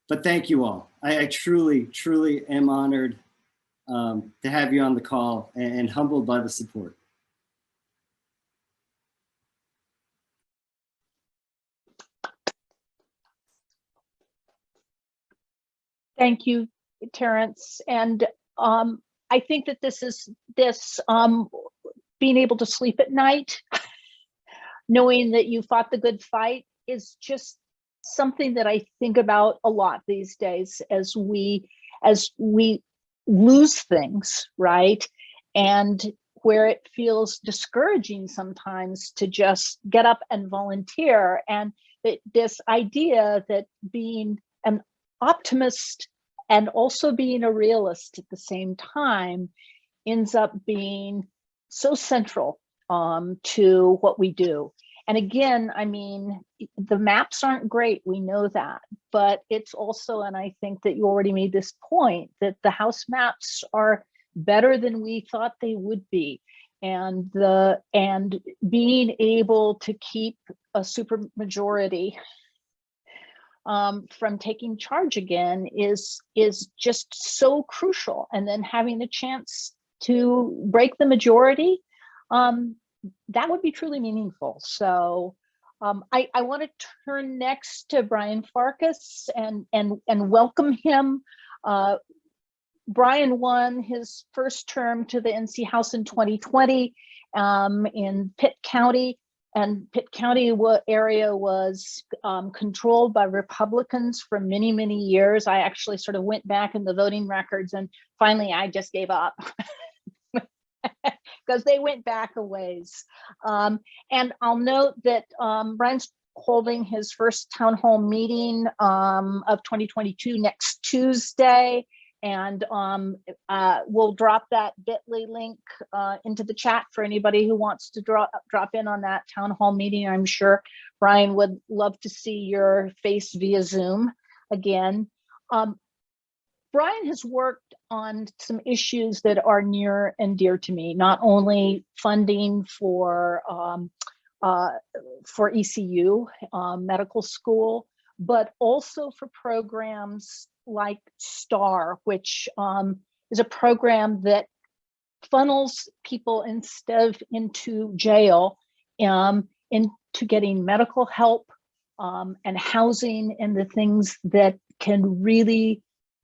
But thank you all. I truly, truly am honored to have you on the call and humbled by the support. Thank you, Terrence. And I think that this being able to sleep at night, knowing that you fought the good fight, is just something that I think about a lot these days as we lose things, right? And where it feels discouraging sometimes to just get up and volunteer. And this idea that being an optimist and also being a realist at the same time ends up being so central to what we do. And again, I mean, the maps aren't great, we know that, but it's also, and I think that you already made this point, that the House maps are better than we thought they would be. And being able to keep a supermajority from taking charge again is just so crucial. And then having the chance to break the majority, that would be truly meaningful. So I want to turn next to Brian Farkas and welcome him. Brian won his first term to the NC House in 2020 in Pitt County. And Pitt County area was controlled by Republicans for many, many years. I actually sort of went back in the voting records and finally I just gave up because they went back a ways. And I'll note that Brian's holding his first town hall meeting of 2022 next Tuesday. And we'll drop that bit.ly link into the chat for anybody who wants to drop in on that town hall meeting. I'm sure Brian would love to see your face via Zoom again. Brian has worked on some issues that are near and dear to me, not only funding for ECU medical school, but also for programs like STAR, which is a program that funnels people instead of into jail into getting medical help and housing and the things that can really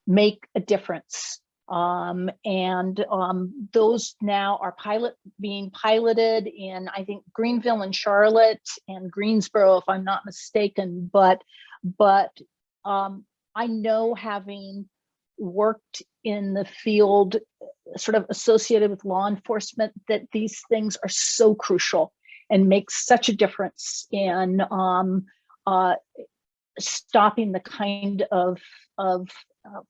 make a difference. Those now are being piloted in, I think, Greenville and Charlotte and Greensboro, if I'm not mistaken. But I know, having worked in the field sort of associated with law enforcement, that these things are so crucial and make such a difference in stopping the kind of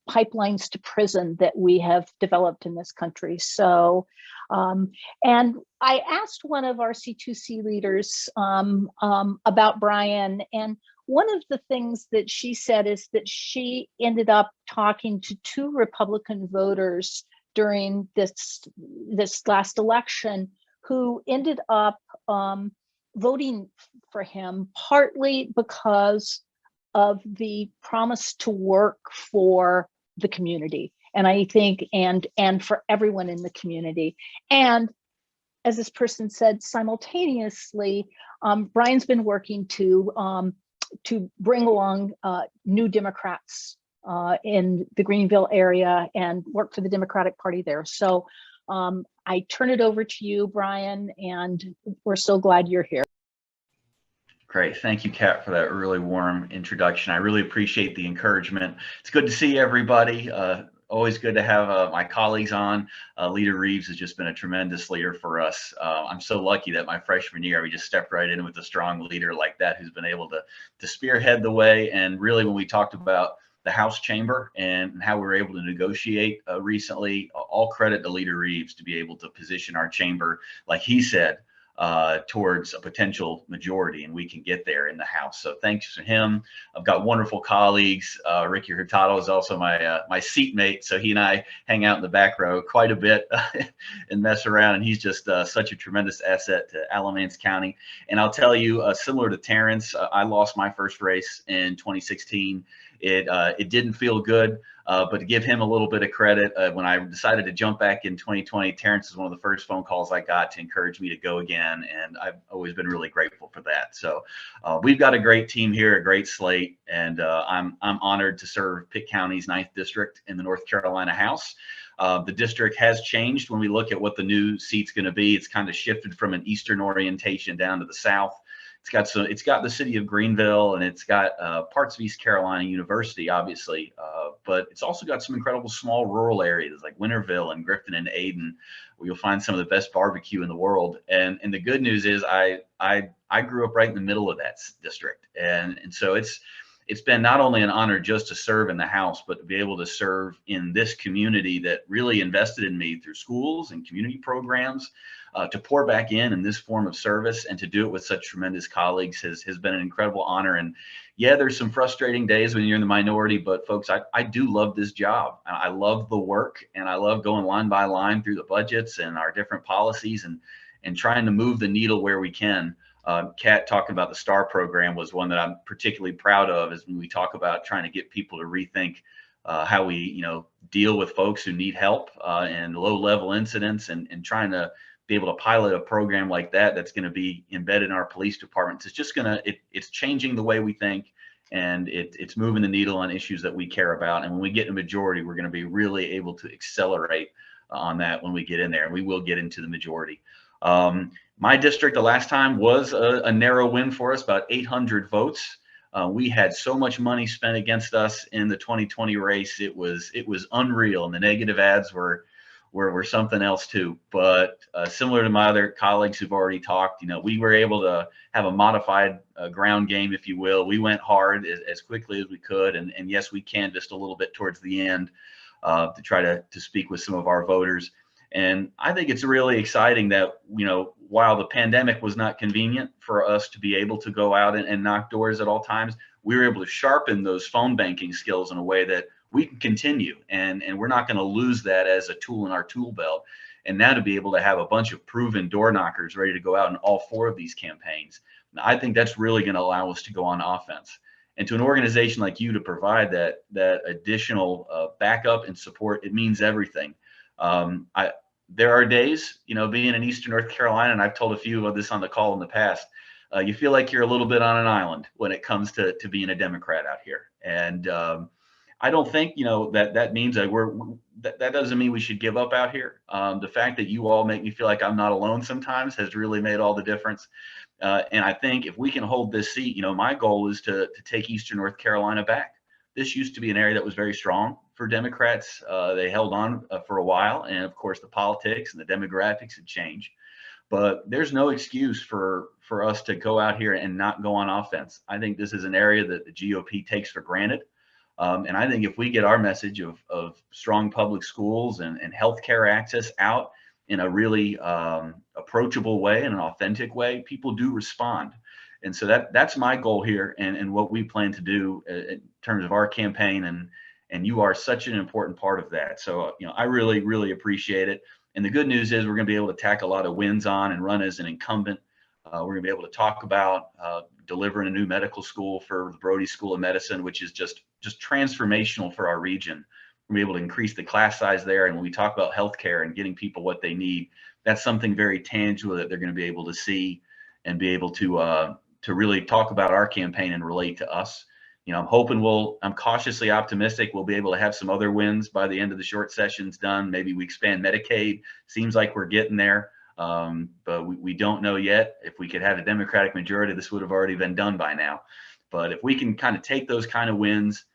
pipelines to prison that we have developed in this country. So, and I asked one of our C2C leaders about Brian, and one of the things that she said is that she ended up talking to 2 Republican voters during this last election who ended up voting for him, partly because of the promise to work for the community. And I think, and for everyone in the community. And as this person said, simultaneously, Brian's been working to bring along new Democrats in the Greenville area and work for the Democratic Party there. So I turn it over to you, Brian, and we're so glad you're here. Great. Thank you, Kat, for that really warm introduction. I really appreciate the encouragement. It's good to see everybody. Always good to have my colleagues on. Leader Reeves has just been a tremendous leader for us. I'm so lucky that my freshman year, we just stepped right in with a strong leader like that who's been able to spearhead the way. And really, when we talked about the House chamber and how we were able to negotiate recently, all credit to Leader Reeves to be able to position our chamber, like he said, towards a potential majority, and we can get there in the House. So thanks to him. I've got wonderful colleagues. Ricky Hurtado is also my seatmate, so he and I hang out in the back row quite a bit and mess around, and he's just such a tremendous asset to Alamance County. And I'll tell you, similar to Terrence, I lost my first race in 2016. It didn't feel good, but to give him a little bit of credit, when I decided to jump back in 2020, Terrence is one of the first phone calls I got to encourage me to go again, and I've always been really grateful for that. So we've got a great team here, a great slate, and I'm honored to serve Pitt County's 9th District in the North Carolina House. The district has changed when we look at what the new seat's going to be. It's kind of shifted from an eastern orientation down to the south. it's got the city of Greenville, and it's got parts of East Carolina University, obviously, but it's also got some incredible small rural areas like Winterville and Griffin and Ayden, where you'll find some of the best barbecue in the world. And the good news is I grew up right in the middle of that district, and so it's been not only an honor just to serve in the House, but to be able to serve in this community that really invested in me through schools and community programs, to pour back in this form of service, and to do it with such tremendous colleagues has been an incredible honor. And yeah, there's some frustrating days when you're in the minority, but folks, I do love this job. I love the work, and I love going line by line through the budgets and our different policies, and trying to move the needle where we can. Kat talking about the STAR program was one that I'm particularly proud of, is when we talk about trying to get people to rethink how we, deal with folks who need help and low-level incidents, and trying to be able to pilot a program like that that's going to be embedded in our police departments. It's just it's changing the way we think, and it's moving the needle on issues that we care about. And when we get in a majority, we're going to be really able to accelerate on that when we get in there, and we will get into the majority. My district the last time was a narrow win for us, about 800 votes. We had so much money spent against us in the 2020 race. It was unreal, and the negative ads were something else too. But similar to my other colleagues who've already talked, we were able to have a modified ground game, if you will. We went hard as quickly as we could, and yes, we canvassed a little bit towards the end to try to speak with some of our voters. And I think it's really exciting that, while the pandemic was not convenient for us to be able to go out and knock doors at all times, we were able to sharpen those phone banking skills in a way that we can continue. And we're not going to lose that as a tool in our tool belt. And now to be able to have a bunch of proven door knockers ready to go out in all 4 of these campaigns, I think that's really going to allow us to go on offense. And to an organization like you to provide that additional backup and support, it means everything. There are days, being in Eastern North Carolina, and I've told a few of this on the call in the past, you feel like you're a little bit on an island when it comes to being a Democrat out here. And I don't think, that means that that doesn't mean we should give up out here. The fact that you all make me feel like I'm not alone sometimes has really made all the difference. And I think if we can hold this seat, my goal is to take Eastern North Carolina back. This used to be an area that was very strong for Democrats. They held on for a while, and of course the politics and the demographics had changed. But there's no excuse for us to go out here and not go on offense. I think this is an area that the GOP takes for granted. And I think if we get our message of strong public schools and healthcare access out in a really approachable way, in an authentic way, people do respond. And so that's my goal here, and what we plan to do in terms of our campaign, and you are such an important part of that. So, I really, really appreciate it. And the good news is we're going to be able to tack a lot of wins on and run as an incumbent. We're going to be able to talk about delivering a new medical school for the Brody School of Medicine, which is just transformational for our region. We're going to be able to increase the class size there. And when we talk about healthcare and getting people what they need, that's something very tangible that they're going to be able to see and be able to really talk about our campaign and relate to us. I'm hoping I'm cautiously optimistic we'll be able to have some other wins by the end of the short sessions done. Maybe we expand Medicaid. Seems like we're getting there. But we don't know yet. If we could have a Democratic majority, this would have already been done by now. But if we can kind of take those kind of wins,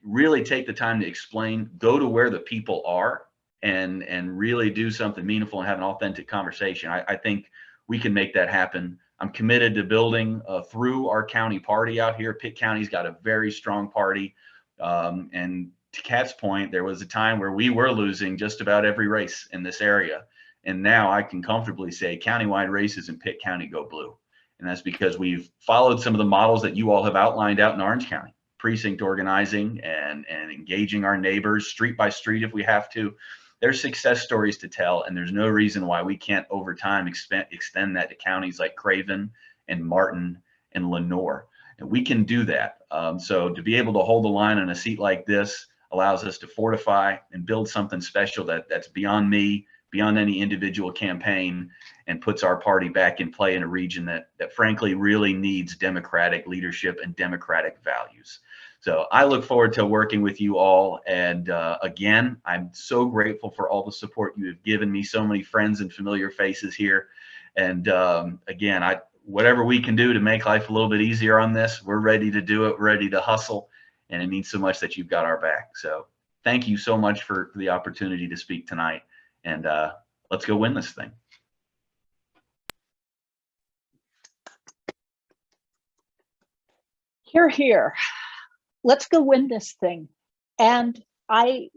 really take the time to explain, go to where the people are, and really do something meaningful and have an authentic conversation, I think we can make that happen. I'm committed to building through our county party out here. Pitt County's got a very strong party. And to Kat's point, there was a time where we were losing just about every race in this area. And now I can comfortably say countywide races in Pitt County go blue. And that's because we've followed some of the models that you all have outlined out in Orange County. Precinct organizing and engaging our neighbors street by street if we have to. There's success stories to tell, and there's no reason why we can't over time extend that to counties like Craven and Martin and Lenoir. And we can do that. So to be able to hold the line on a seat like this allows us to fortify and build something special that's beyond me, beyond any individual campaign, and puts our party back in play in a region that frankly really needs democratic leadership and democratic values. So I look forward to working with you all. And again, I'm so grateful for all the support you have given me, so many friends and familiar faces here. And again, whatever we can do to make life a little bit easier on this, we're ready to do it. We're ready to hustle. And it means so much that you've got our back. So thank you so much for the opportunity to speak tonight. And let's go win this thing. Hear, hear. Let's go win this thing. And I'm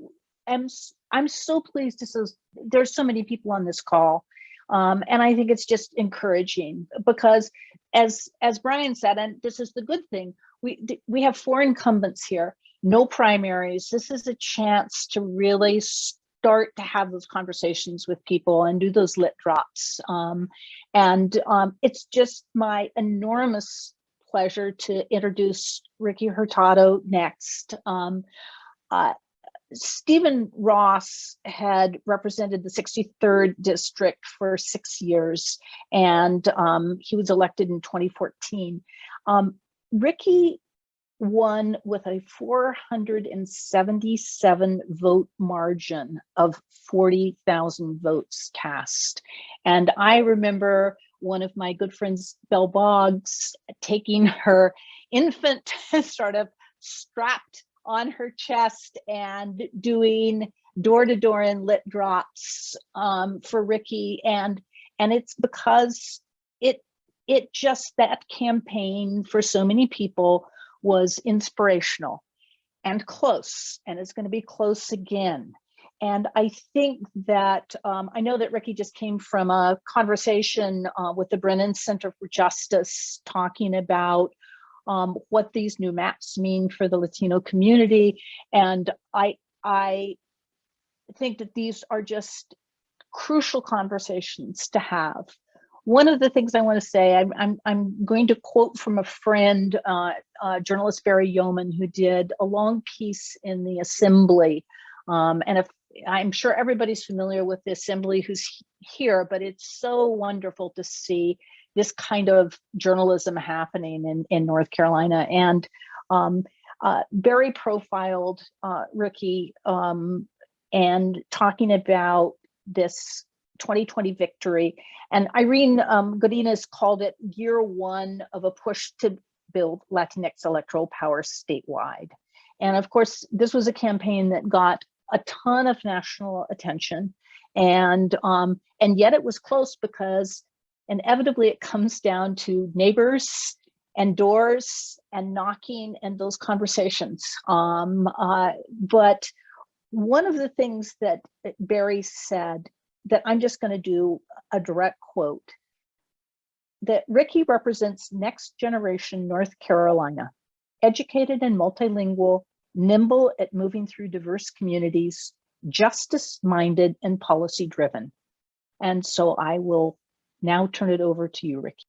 so pleased to see there's so many people on this call. And I think it's just encouraging because as Brian said, and this is the good thing, we have 4 incumbents here, no primaries. This is a chance to really start to have those conversations with people and do those lit drops. It's just my enormous pleasure to introduce Ricky Hurtado next. Stephen Ross had represented the 63rd district for 6 years, and he was elected in 2014. Ricky won with a 477 vote margin of 40,000 votes cast. And I remember one of my good friends, Belle Boggs, taking her infant sort of strapped on her chest and doing door-to-door and lit drops for Ricky. And it's because it just, that campaign for so many people was inspirational and close, and it's going to be close again. And I think that, I know that Ricky just came from a conversation with the Brennan Center for Justice talking about what these new maps mean for the Latino community. And I think that these are just crucial conversations to have. One of the things I want to say, I'm going to quote from a friend, journalist Barry Yeoman, who did a long piece in the Assembly. And if I'm sure everybody's familiar with the Assembly who's here, but it's so wonderful to see this kind of journalism happening in North Carolina. And Barry profiled Ricky and talking about this 2020 victory. And Irene Godinez called it year 1 of a push to build Latinx electoral power statewide. And of course, this was a campaign that got a ton of national attention. And yet it was close because inevitably it comes down to neighbors and doors and knocking and those conversations. But one of the things that Barry said, that I'm just going to do a direct quote, that Ricky represents next generation North Carolina, educated and multilingual, nimble at moving through diverse communities, justice-minded and policy-driven. And so I will now turn it over to you, Ricky.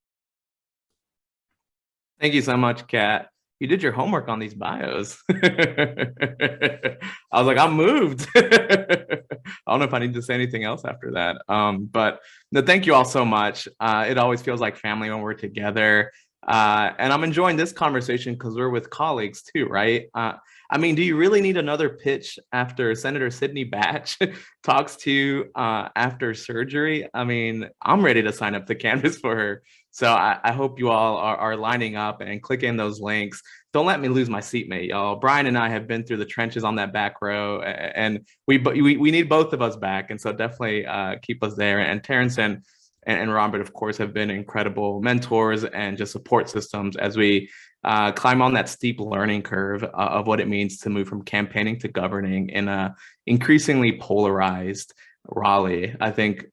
Thank you so much, Kat. You did your homework on these bios. I was like, I'm moved. I don't know if I need to say anything else after that. But no, thank you all so much. It always feels like family when we're together. And I'm enjoying this conversation because we're with colleagues too, right? I mean, do you really need another pitch after Senator Sidney Batch talks to you after surgery? I mean, I'm ready to sign up to canvas for her. So I hope you all are lining up and clicking those links. Don't let me lose my seatmate, y'all. Brian and I have been through the trenches on that back row, and we need both of us back. And so definitely keep us there. And Terrence and Robert, of course, have been incredible mentors and just support systems as we climb on that steep learning curve of what it means to move from campaigning to governing in a increasingly polarized Raleigh. I think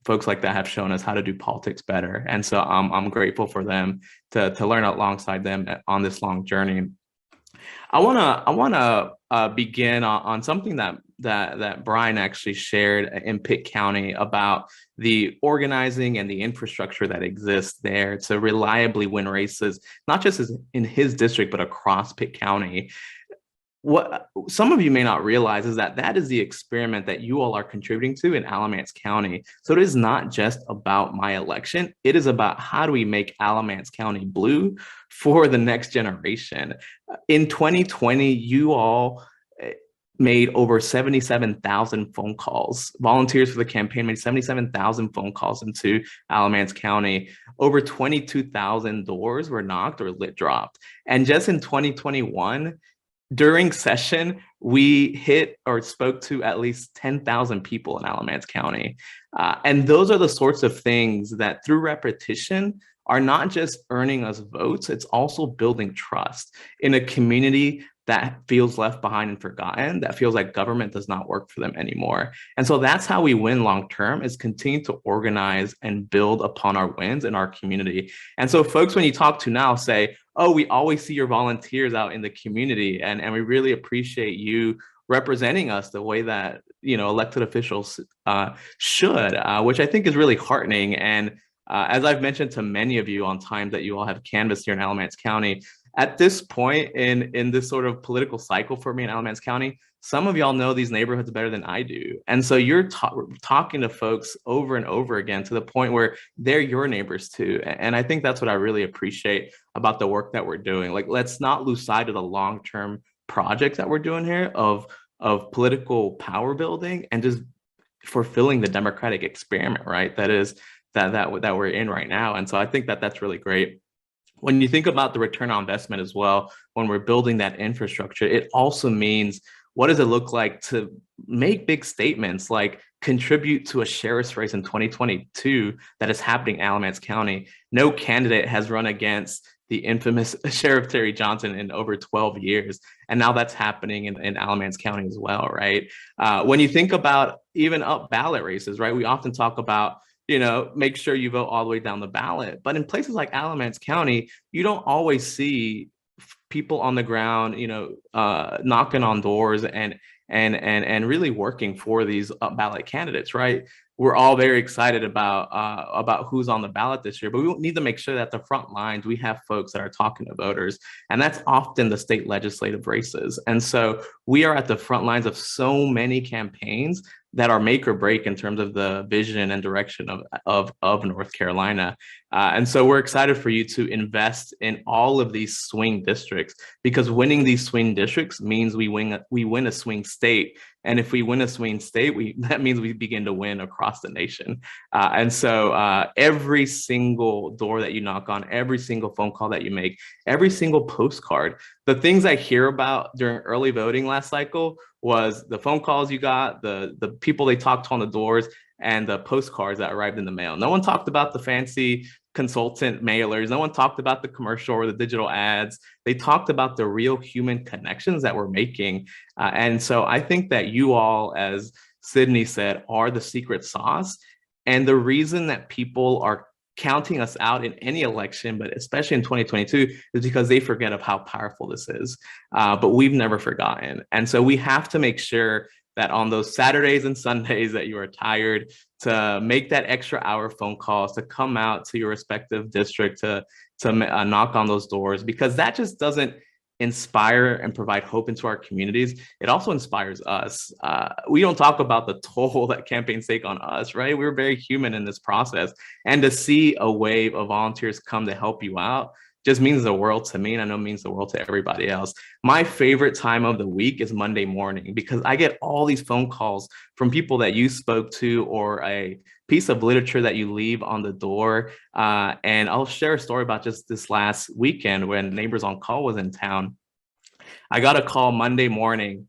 folks like that have shown us how to do politics better. And so I'm grateful for them to learn alongside them on this long journey. I wanna begin on something that Brian actually shared in Pitt County about the organizing and the infrastructure that exists there to reliably win races, not just in his district, but across Pitt County. What some of you may not realize is that is the experiment that you all are contributing to in Alamance County. So it is not just about my election. It is about how do we make Alamance County blue for the next generation. In 2020, you all made over 77,000 phone calls. Volunteers for the campaign made 77,000 phone calls into Alamance County. Over 22,000 doors were knocked or lit dropped. And just in 2021, during session, we hit or spoke to at least 10,000 people in Alamance County. And those are the sorts of things that through repetition are not just earning us votes, it's also building trust in a community that feels left behind and forgotten, that feels like government does not work for them anymore. And so that's how we win long-term, is continue to organize and build upon our wins in our community. And so folks, when you talk to now say, oh, we always see your volunteers out in the community, and we really appreciate you representing us the way that, you know, elected officials should, which I think is really heartening. And as I've mentioned to many of you on times that you all have canvassed here in Alamance County, at this point in this sort of political cycle for me in Alamance County, some of y'all know these neighborhoods better than I do. And so you're talking to folks over and over again to the point where they're your neighbors too. And I think that's what I really appreciate about the work that we're doing. Like, let's not lose sight of the long-term projects that we're doing here of political power building and just fulfilling the democratic experiment, right? That is that we're in right now. And so I think that that's really great. When you think about the return on investment as well, when we're building that infrastructure, it also means, what does it look like to make big statements like contribute to a sheriff's race in 2022 that is happening in Alamance County? No candidate has run against the infamous Sheriff Terry Johnson in over 12 years. And now that's happening in Alamance County as well, right? When you think about even up ballot races, right? We often talk about, you know, make sure you vote all the way down the ballot. But in places like Alamance County, you don't always see people on the ground, you know, knocking on doors and really working for these ballot candidates, right? We're all very excited about who's on the ballot this year, but we need to make sure that at the front lines, we have folks that are talking to voters, and that's often the state legislative races. And so we are at the front lines of so many campaigns that are make or break in terms of the vision and direction of North Carolina. And so we're excited for you to invest in all of these swing districts, because winning these swing districts means we win a swing state. And if we win a swing state, that means we begin to win across the nation. And so every single door that you knock on, every single phone call that you make, every single postcard, the things I hear about during early voting last cycle was the phone calls you got, the people they talked to on the doors, and the postcards that arrived in the mail. No one talked about the fancy consultant mailers. No one talked about the commercial or the digital ads. They talked about the real human connections that we're making. And so I think that you all, as Sydney said, are the secret sauce. And the reason that people are counting us out in any election, but especially in 2022, is because they forget of how powerful this is. But we've never forgotten. And so we have to make sure that on those Saturdays and Sundays that you are tired, to make that extra hour phone calls, to come out to your respective district, to knock on those doors, because that just doesn't inspire and provide hope into our communities. It also inspires us. We don't talk about the toll that campaigns take on us, right? We're very human in this process. And to see a wave of volunteers come to help you out just means the world to me, and I know it means the world to everybody else. My favorite time of the week is Monday morning, because I get all these phone calls from people that you spoke to, or a piece of literature that you leave on the door. And I'll share a story about just this last weekend when Neighbors on Call was in town. I got a call Monday morning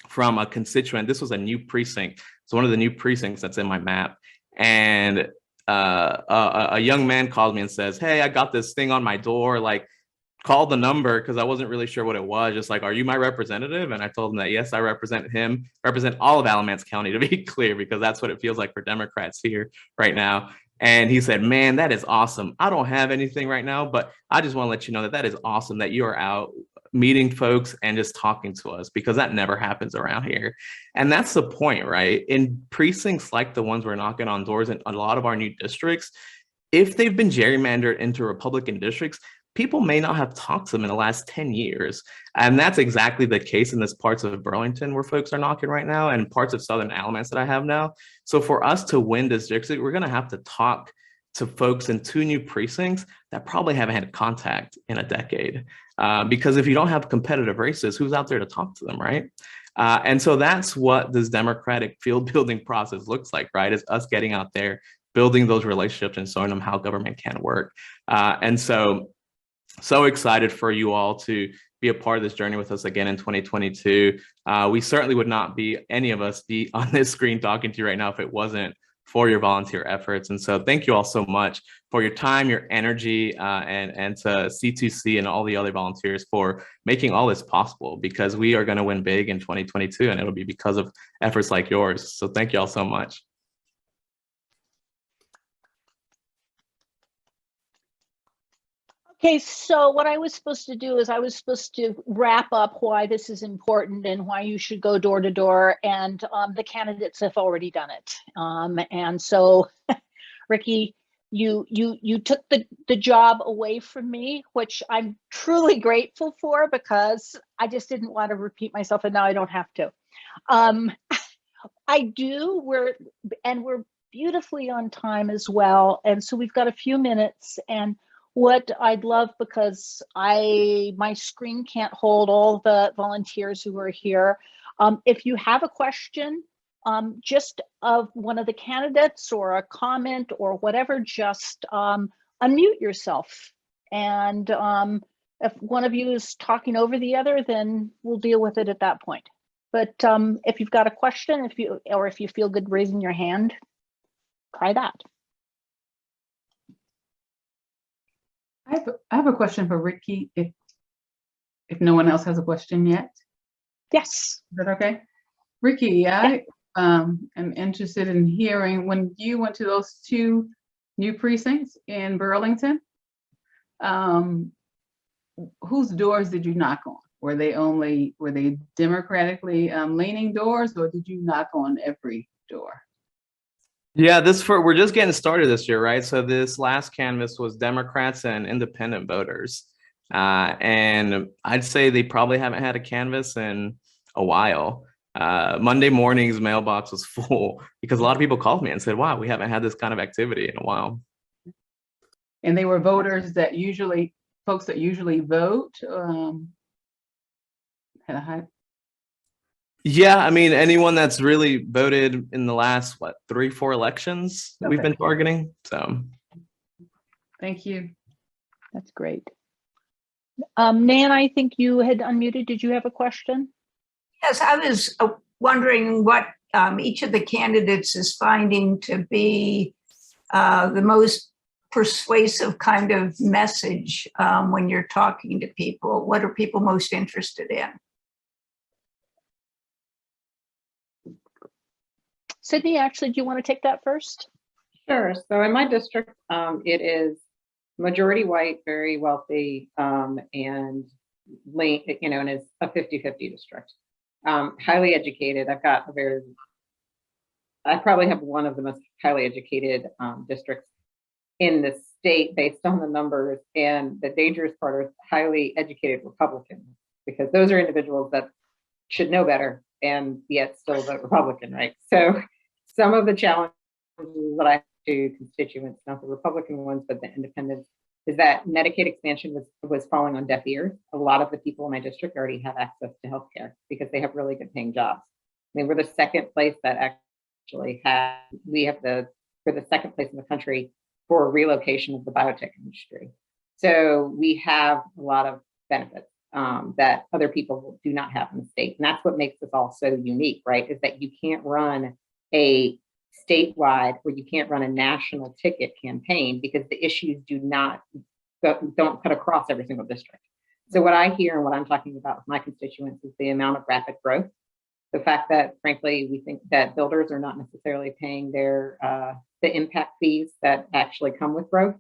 from a constituent. This was a new precinct. It's one of the new precincts that's in my map. And a young man called me and says, hey, I got this thing on my door, like, call the number, because I wasn't really sure what it was. Just like, are you my representative? And I told him that, yes, I represent him, represent all of Alamance County, to be clear, because that's what it feels like for Democrats here right now. And he said, man, that is awesome. I don't have anything right now, but I just want to let you know that that is awesome that you are out meeting folks and just talking to us, because that never happens around here. And that's the point, right? In precincts like the ones we're knocking on doors in a lot of our new districts, if they've been gerrymandered into Republican districts, people may not have talked to them in the last 10 years. And that's exactly the case in this parts of Burlington where folks are knocking right now, and parts of Southern Alamance that I have now. So for us to win this district, we're gonna have to talk to folks in 2 new precincts that probably haven't had contact in a decade. Because if you don't have competitive races, who's out there to talk to them, right? And so that's what this democratic field building process looks like, right? Is us getting out there, building those relationships and showing them how government can work. And so excited for you all to be a part of this journey with us again in 2022. We certainly would not be, any of us, be on this screen talking to you right now if it wasn't for your volunteer efforts. And so thank you all so much for your time, your energy, and to C2C and all the other volunteers for making all this possible, because we are going to win big in 2022, and it'll be because of efforts like yours. So thank you all so much. Okay, so what I was supposed to do is I was supposed to wrap up why this is important and why you should go door to door, and the candidates have already done it. And so, Ricky, you took the job away from me, which I'm truly grateful for, because I just didn't want to repeat myself, and now I don't have to. I do. We're beautifully on time as well, and so we've got a few minutes. And what I'd love, because my screen can't hold all the volunteers who are here. If you have a question, just of one of the candidates or a comment or whatever, just unmute yourself. And if one of you is talking over the other, then we'll deal with it at that point. But if you've got a question, if you feel good raising your hand, try that. I have a question for Ricky, if no one else has a question yet. Yes. Is that okay? Ricky, I am interested in hearing, when you went to those 2 new precincts in Burlington, whose doors did you knock on? Were they democratically leaning doors, or did you knock on every door? Yeah, we're just getting started this year, right? So this last canvas was Democrats and independent voters. And I'd say they probably haven't had a canvas in a while. Monday morning's mailbox was full because a lot of people called me and said, wow, we haven't had this kind of activity in a while. And they were voters that folks that usually vote, had a high. Yeah, I mean, anyone that's really voted in the last, 3-4 elections that we've been targeting. So thank you. That's great. Nan, I think you had unmuted. Did you have a question? Yes, I was wondering what each of the candidates is finding to be the most persuasive kind of message when you're talking to people. What are people most interested in? Sydney, actually, do you want to take that first? Sure. So in my district, it is majority white, very wealthy, and and it's a 50-50 district. Highly educated. I probably have one of the most highly educated districts in the state based on the numbers. And the dangerous part is highly educated Republicans, because those are individuals that should know better and yet still vote Republican, right? So some of the challenges that I have to constituents, not the Republican ones, but the independents, is that Medicaid expansion was falling on deaf ears. A lot of the people in my district already have access to healthcare because they have really good paying jobs. I mean, we're the second place that actually we're the second place in the country for relocation of the biotech industry. So we have a lot of benefits that other people do not have in the state. And that's what makes this all so unique, right? Is that you can't run a statewide, or you can't run a national ticket campaign because the issues don't cut across every single district. So what I hear and what I'm talking about with my constituents is the amount of rapid growth. The fact that, frankly, we think that builders are not necessarily paying the impact fees that actually come with growth,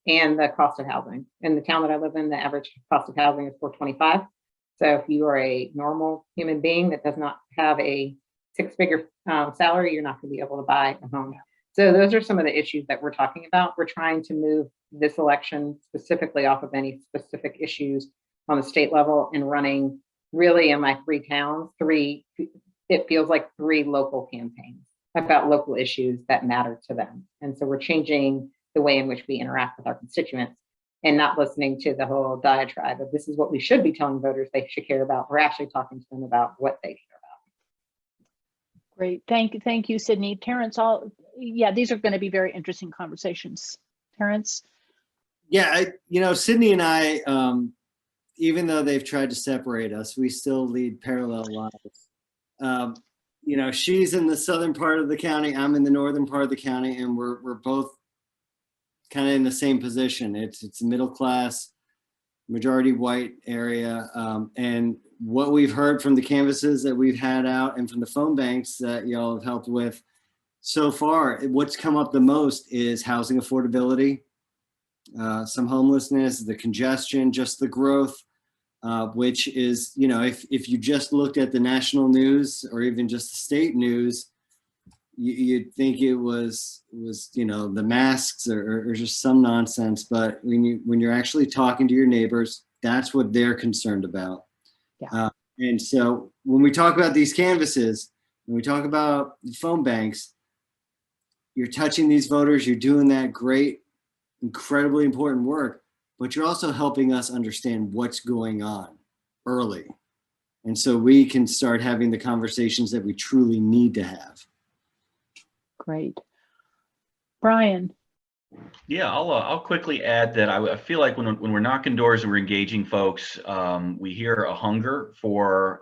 and the cost of housing. In the town that I live in, the average cost of housing is $425. So if you are a normal human being that does not have a 6-figure salary, you're not going to be able to buy a home. So those are some of the issues that we're talking about. We're trying to move this election specifically off of any specific issues on the state level and running really in my 3 towns, it feels like 3 local campaigns about local issues that matter to them. And so we're changing the way in which we interact with our constituents and not listening to the whole diatribe of this is what we should be telling voters they should care about. We're actually talking to them about what they care about. Great. Thank you, Sydney. Terrence, yeah, these are going to be very interesting conversations. Terrence? Yeah, Sydney and I, even though they've tried to separate us, we still lead parallel lives. She's in the southern part of the county, I'm in the northern part of the county, and we're both kind of in the same position. It's a middle class, majority white area. And what we've heard from the canvases that we've had out and from the phone banks that y'all have helped with so far, what's come up the most is housing affordability, some homelessness, the congestion, just the growth, which is, if you just looked at the national news or even just the state news, you'd think it was the masks or just some nonsense. But when you're actually talking to your neighbors, that's what they're concerned about. Yeah. And so when we talk about these canvases, when we talk about the phone banks, you're touching these voters, you're doing that great, incredibly important work, but you're also helping us understand what's going on early. And so we can start having the conversations that we truly need to have. Great. Brian? Yeah, I'll quickly add that I feel like when we're knocking doors and we're engaging folks, we hear a hunger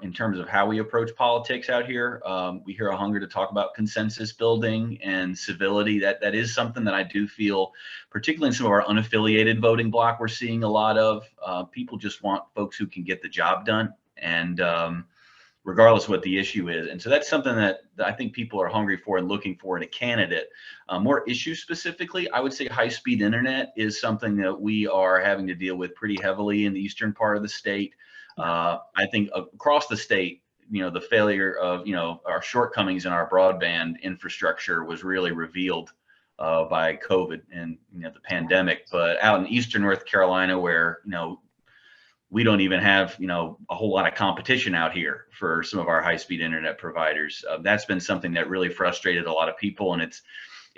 in terms of how we approach politics out here. We hear a hunger to talk about consensus building and civility. That is something that I do feel, particularly in some of our unaffiliated voting bloc, we're seeing a lot of. People just want folks who can get the job done, and regardless of what the issue is. And so that's something that I think people are hungry for and looking for in a candidate. More issue specifically, I would say high-speed internet is something that we are having to deal with pretty heavily in the eastern part of the state. I think across the state, the failure of, our shortcomings in our broadband infrastructure was really revealed by COVID and, the pandemic. But out in eastern North Carolina, where, we don't even have, a whole lot of competition out here for some of our high-speed internet providers. That's been something that really frustrated a lot of people, and it's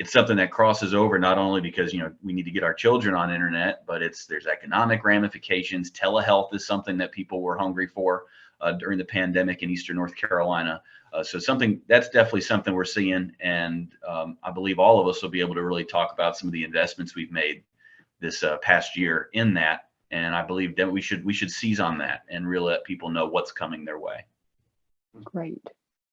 something that crosses over not only because we need to get our children on internet, but there's economic ramifications. Telehealth is something that people were hungry for during the pandemic in eastern North Carolina. So that's definitely something we're seeing, and I believe all of us will be able to really talk about some of the investments we've made this past year in that. And I believe that we should seize on that and really let people know what's coming their way. Great.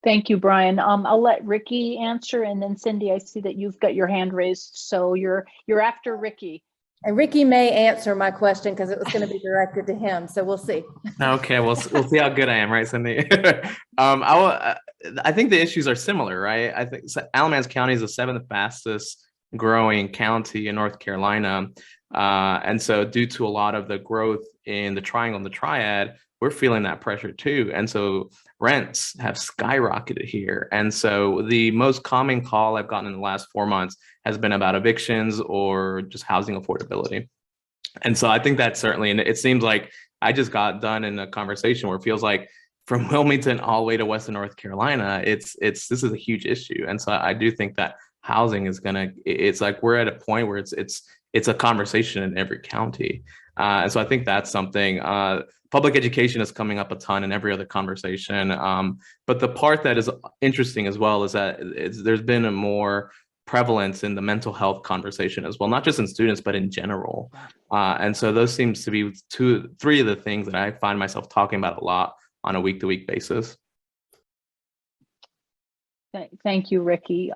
Thank you, Brian. I'll let Ricky answer, and then Cindy, I see that you've got your hand raised, so you're after Ricky. And Ricky may answer my question because it was going to be directed to him, so we'll see. Okay, we'll see how good I am, right, Cindy? I think the issues are similar, right? I think Alamance County is the 7th fastest growing county in North Carolina. And so due to a lot of the growth in the triangle and the triad, we're feeling that pressure too. And so rents have skyrocketed here. And so the most common call I've gotten in the last 4 months has been about evictions or just housing affordability. And so I think that's certainly, and it seems like I just got done in a conversation where it feels like from Wilmington all the way to Western North Carolina, this is a huge issue. And so I do think that housing is it's like we're at a point where it's a conversation in every county. And so I think that's something. Public education is coming up a ton in every other conversation. But the part that is interesting as well is that there's been a more prevalence in the mental health conversation as well, not just in students, but in general. And so those seems to be 3 of the things that I find myself talking about a lot on a week-to-week basis. Thank you, Ricky.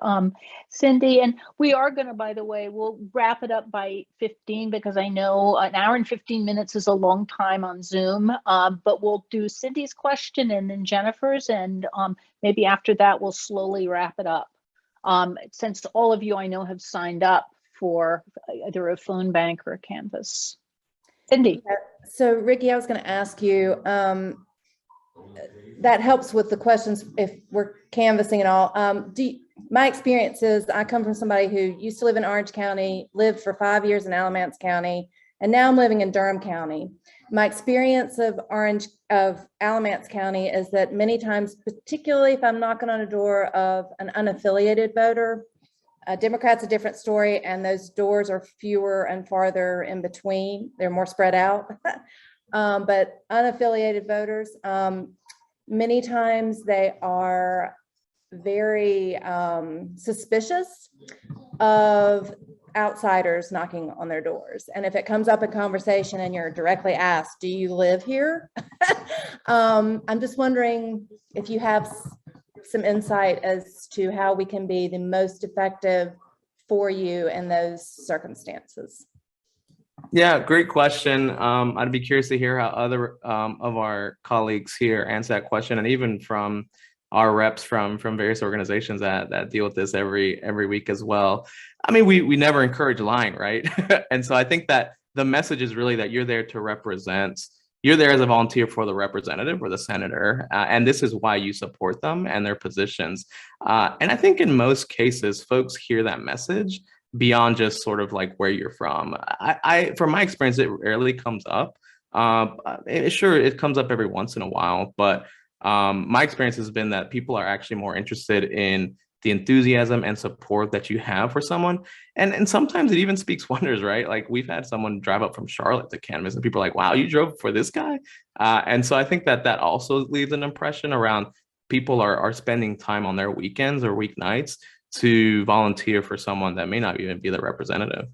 Cindy, and we are going to, by the way, we'll wrap it up by 15 because I know an hour and 15 minutes is a long time on Zoom, but we'll do Cindy's question and then Jennifer's, and maybe after that, we'll slowly wrap it up. Since all of you I know have signed up for either a phone bank or a Canvas. Cindy. So Ricky, I was going to ask you, that helps with the questions if we're canvassing and all. My experience is I come from somebody who used to live in Orange County, lived for 5 years in Alamance County, and now I'm living in Durham County. My experience of Alamance County is that many times, particularly if I'm knocking on a door of an unaffiliated voter, Democrats a different story, and those doors are fewer and farther in between. They're more spread out. But unaffiliated voters, many times they are very suspicious of outsiders knocking on their doors. And if it comes up in conversation and you're directly asked, do you live here? I'm just wondering if you have some insight as to how we can be the most effective for you in those circumstances. Yeah, great question. I'd be curious to hear how other of our colleagues here answer that question, and even from our reps from various organizations that deal with this every week as well. I mean, we never encourage lying, right? And so I think that the message is really that you're there to represent. You're there as a volunteer for the representative or the senator, and this is why you support them and their positions. And I think in most cases, folks hear that message beyond just sort of like where you're from. From my experience, it rarely comes up. Sure, it comes up every once in a while, but my experience has been that people are actually more interested in the enthusiasm and support that you have for someone. And sometimes it even speaks wonders, right? Like we've had someone drive up from Charlotte to canvas and people are like, wow, you drove for this guy? And so I think that also leaves an impression around people are spending time on their weekends or weeknights to volunteer for someone that may not even be the representative.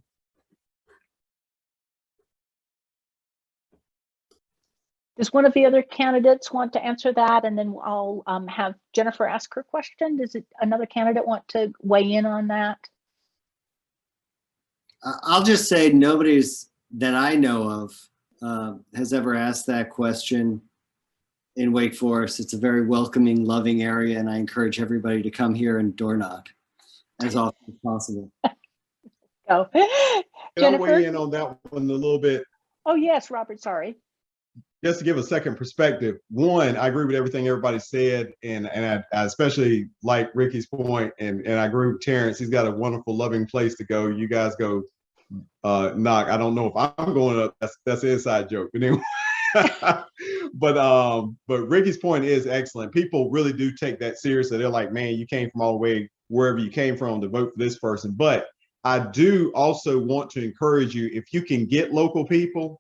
Does one of the other candidates want to answer that? And then I'll have Jennifer ask her question. Does another candidate want to weigh in on that? I'll just say nobody's that I know of has ever asked that question in Wake Forest. It's a very welcoming, loving area, and I encourage everybody to come here and door knock as often as possible. Go. Can I weigh Jennifer? in on that one a little bit? Oh, yes, Robert, sorry. Just to give a second perspective, one, I agree with everything everybody said, and I especially like Ricky's point, and I agree with Terrence. He's got a wonderful, loving place to go. You guys go knock. I don't know if I'm going up. That's an inside joke, but anyway. But Ricky's point is excellent. People really do take that seriously. They're like, man, you came from all the way wherever you came from to vote for this person. But I do also want to encourage you, if you can get local people.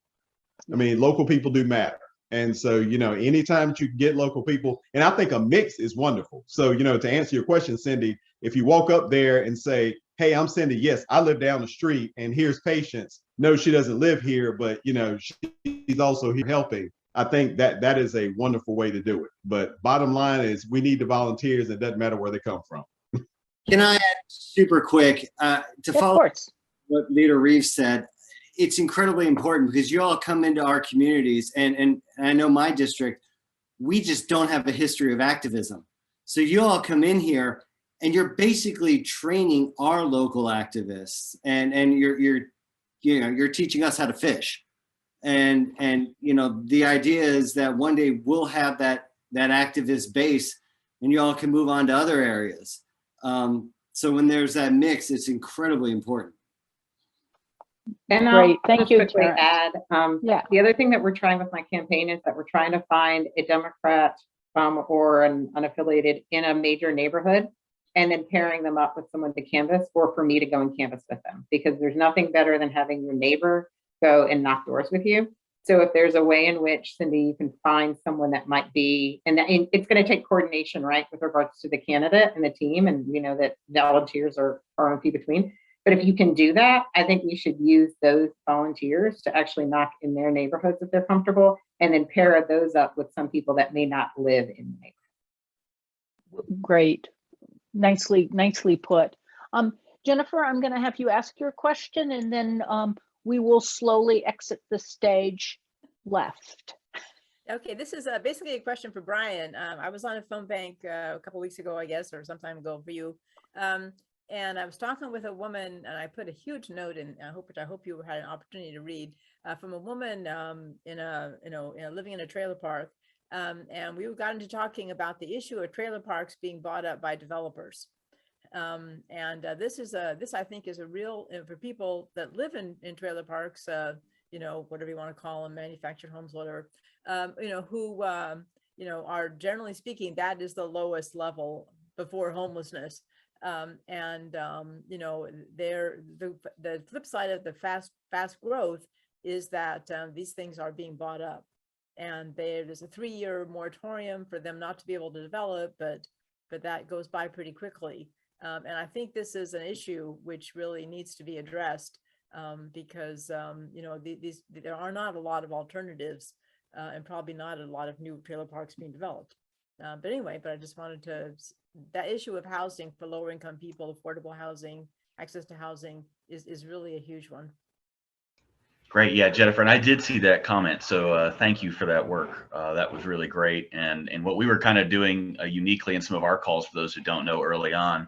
I mean, local people do matter. And so, anytime that you get local people, and I think a mix is wonderful. So, to answer your question, Cindy, if you walk up there and say, hey, I'm Cindy, yes, I live down the street, and here's Patience. No, she doesn't live here, but, she's also here helping. I think that is a wonderful way to do it. But bottom line is we need the volunteers. It doesn't matter where they come from. Can I add super quick to follow what Leader Reeves said? It's incredibly important because you all come into our communities, and I know my district, we just don't have a history of activism. So you all come in here and you're basically training our local activists, and you're teaching us how to fish. And the idea is that one day we'll have that activist base and you all can move on to other areas. So when there's that mix, it's incredibly important. And Great. I'll Thank just you, quickly Terrence. add, Yeah. the other thing that we're trying with my campaign is that we're trying to find a Democrat or an unaffiliated in a major neighborhood, and then pairing them up with someone to canvass, or for me to go and canvass with them, because there's nothing better than having your neighbor go and knock doors with you. So if there's a way in which, Cindy, you can find someone that might be, and it's going to take coordination, right, with regards to the candidate and the team, and we know that volunteers are far and few between. But if you can do that, I think we should use those volunteers to actually knock in their neighborhoods if they're comfortable, and then pair those up with some people that may not live in the neighborhood. Great. Nicely put. Jennifer, I'm going to have you ask your question, and then we will slowly exit the stage left. Okay, this is basically a question for Brian. I was on a phone bank a couple weeks ago, I guess, or some time ago for you. And I was talking with a woman, and I put a huge note in, which I hope you had an opportunity to read, from a woman living in a trailer park. And we got into talking about the issue of trailer parks being bought up by developers. This I think is a real, for people that live in trailer parks, whatever you want to call them, manufactured homes, whatever, who are, generally speaking, that is the lowest level before homelessness. The flip side of the fast growth is that these things are being bought up, and there's a 3-year moratorium for them not to be able to develop, but but that goes by pretty quickly. And I think this is an issue which really needs to be addressed, because you know, there are not a lot of alternatives, and probably not a lot of new trailer parks being developed. But anyway, I just wanted to, that issue of housing for lower income people, affordable housing, access to housing is really a huge one. Great. Yeah, Jennifer, and I did see that comment. So thank you for that work. That was really great. And what we were kind of doing uniquely in some of our calls, for those who don't know, early on,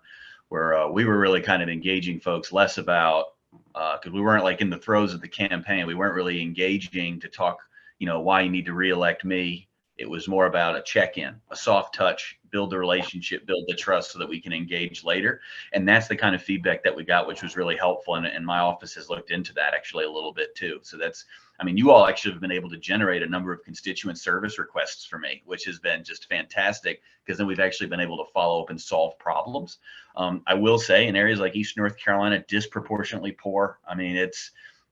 where we were really kind of engaging folks less about, because we weren't like in the throes of the campaign. We weren't really engaging to talk, you know, why you need to reelect me. It was more about a check-in, a soft touch, build the relationship, build the trust so that we can engage later. And that's the kind of feedback that we got, which was really helpful. And my office has looked into that actually a little bit too. So that's, I mean, you all actually have been able to generate a number of constituent service requests for me, which has been just fantastic, because then we've actually been able to follow up and solve problems. I will say in areas like Eastern North Carolina, disproportionately poor. I mean,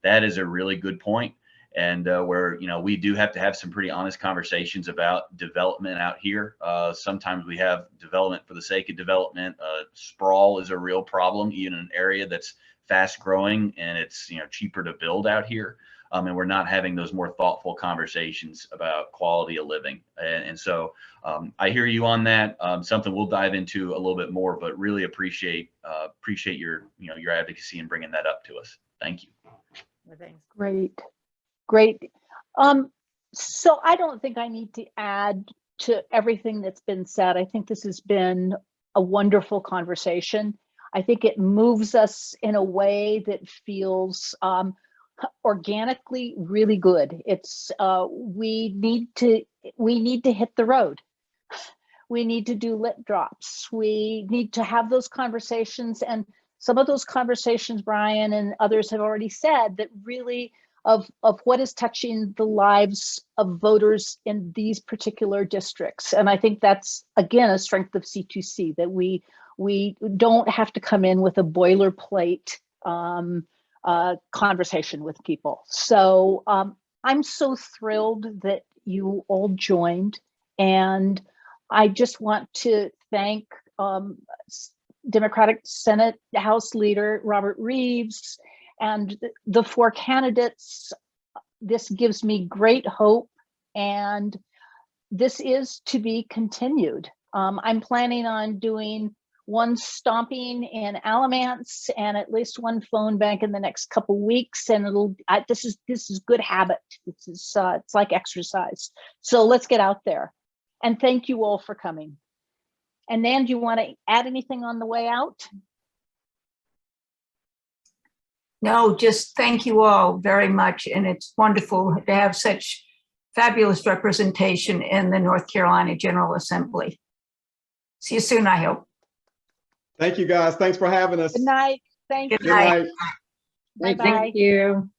that is a really good point. And where, you know, we do have to have some pretty honest conversations about development out here. Sometimes we have development for the sake of development. Sprawl is a real problem, even in an area that's fast growing and it's, you know, cheaper to build out here. And we're not having those more thoughtful conversations about quality of living. And so I hear you on that. Something we'll dive into a little bit more, but really appreciate your, you know, your advocacy and bringing that up to us. Thank you. Well, thanks. Great. So I don't think I need to add to everything that's been said. I think this has been a wonderful conversation. I think it moves us in a way that feels organically really good. It's we need to hit the road. We need to do lit drops. We need to have those conversations, and some of those conversations, Brian and others have already said, that really of what is touching the lives of voters in these particular districts. And I think that's, again, a strength of C2C, that we don't have to come in with a boilerplate conversation with people. So I'm so thrilled that you all joined. And I just want to thank Democratic Senate House Leader Robert Reeves and the 4 candidates. This gives me great hope, and this is to be continued. I'm planning on doing one stomping in Alamance and at least one phone bank in the next couple weeks, and this is good habit. This is it's like exercise. So let's get out there. And thank you all for coming. And Nan, do you want to add anything on the way out? No, just thank you all very much. And it's wonderful to have such fabulous representation in the North Carolina General Assembly. See you soon, I hope. Thank you, guys. Thanks for having us. Good night. Thank you. Good night. Bye-bye. Thank you.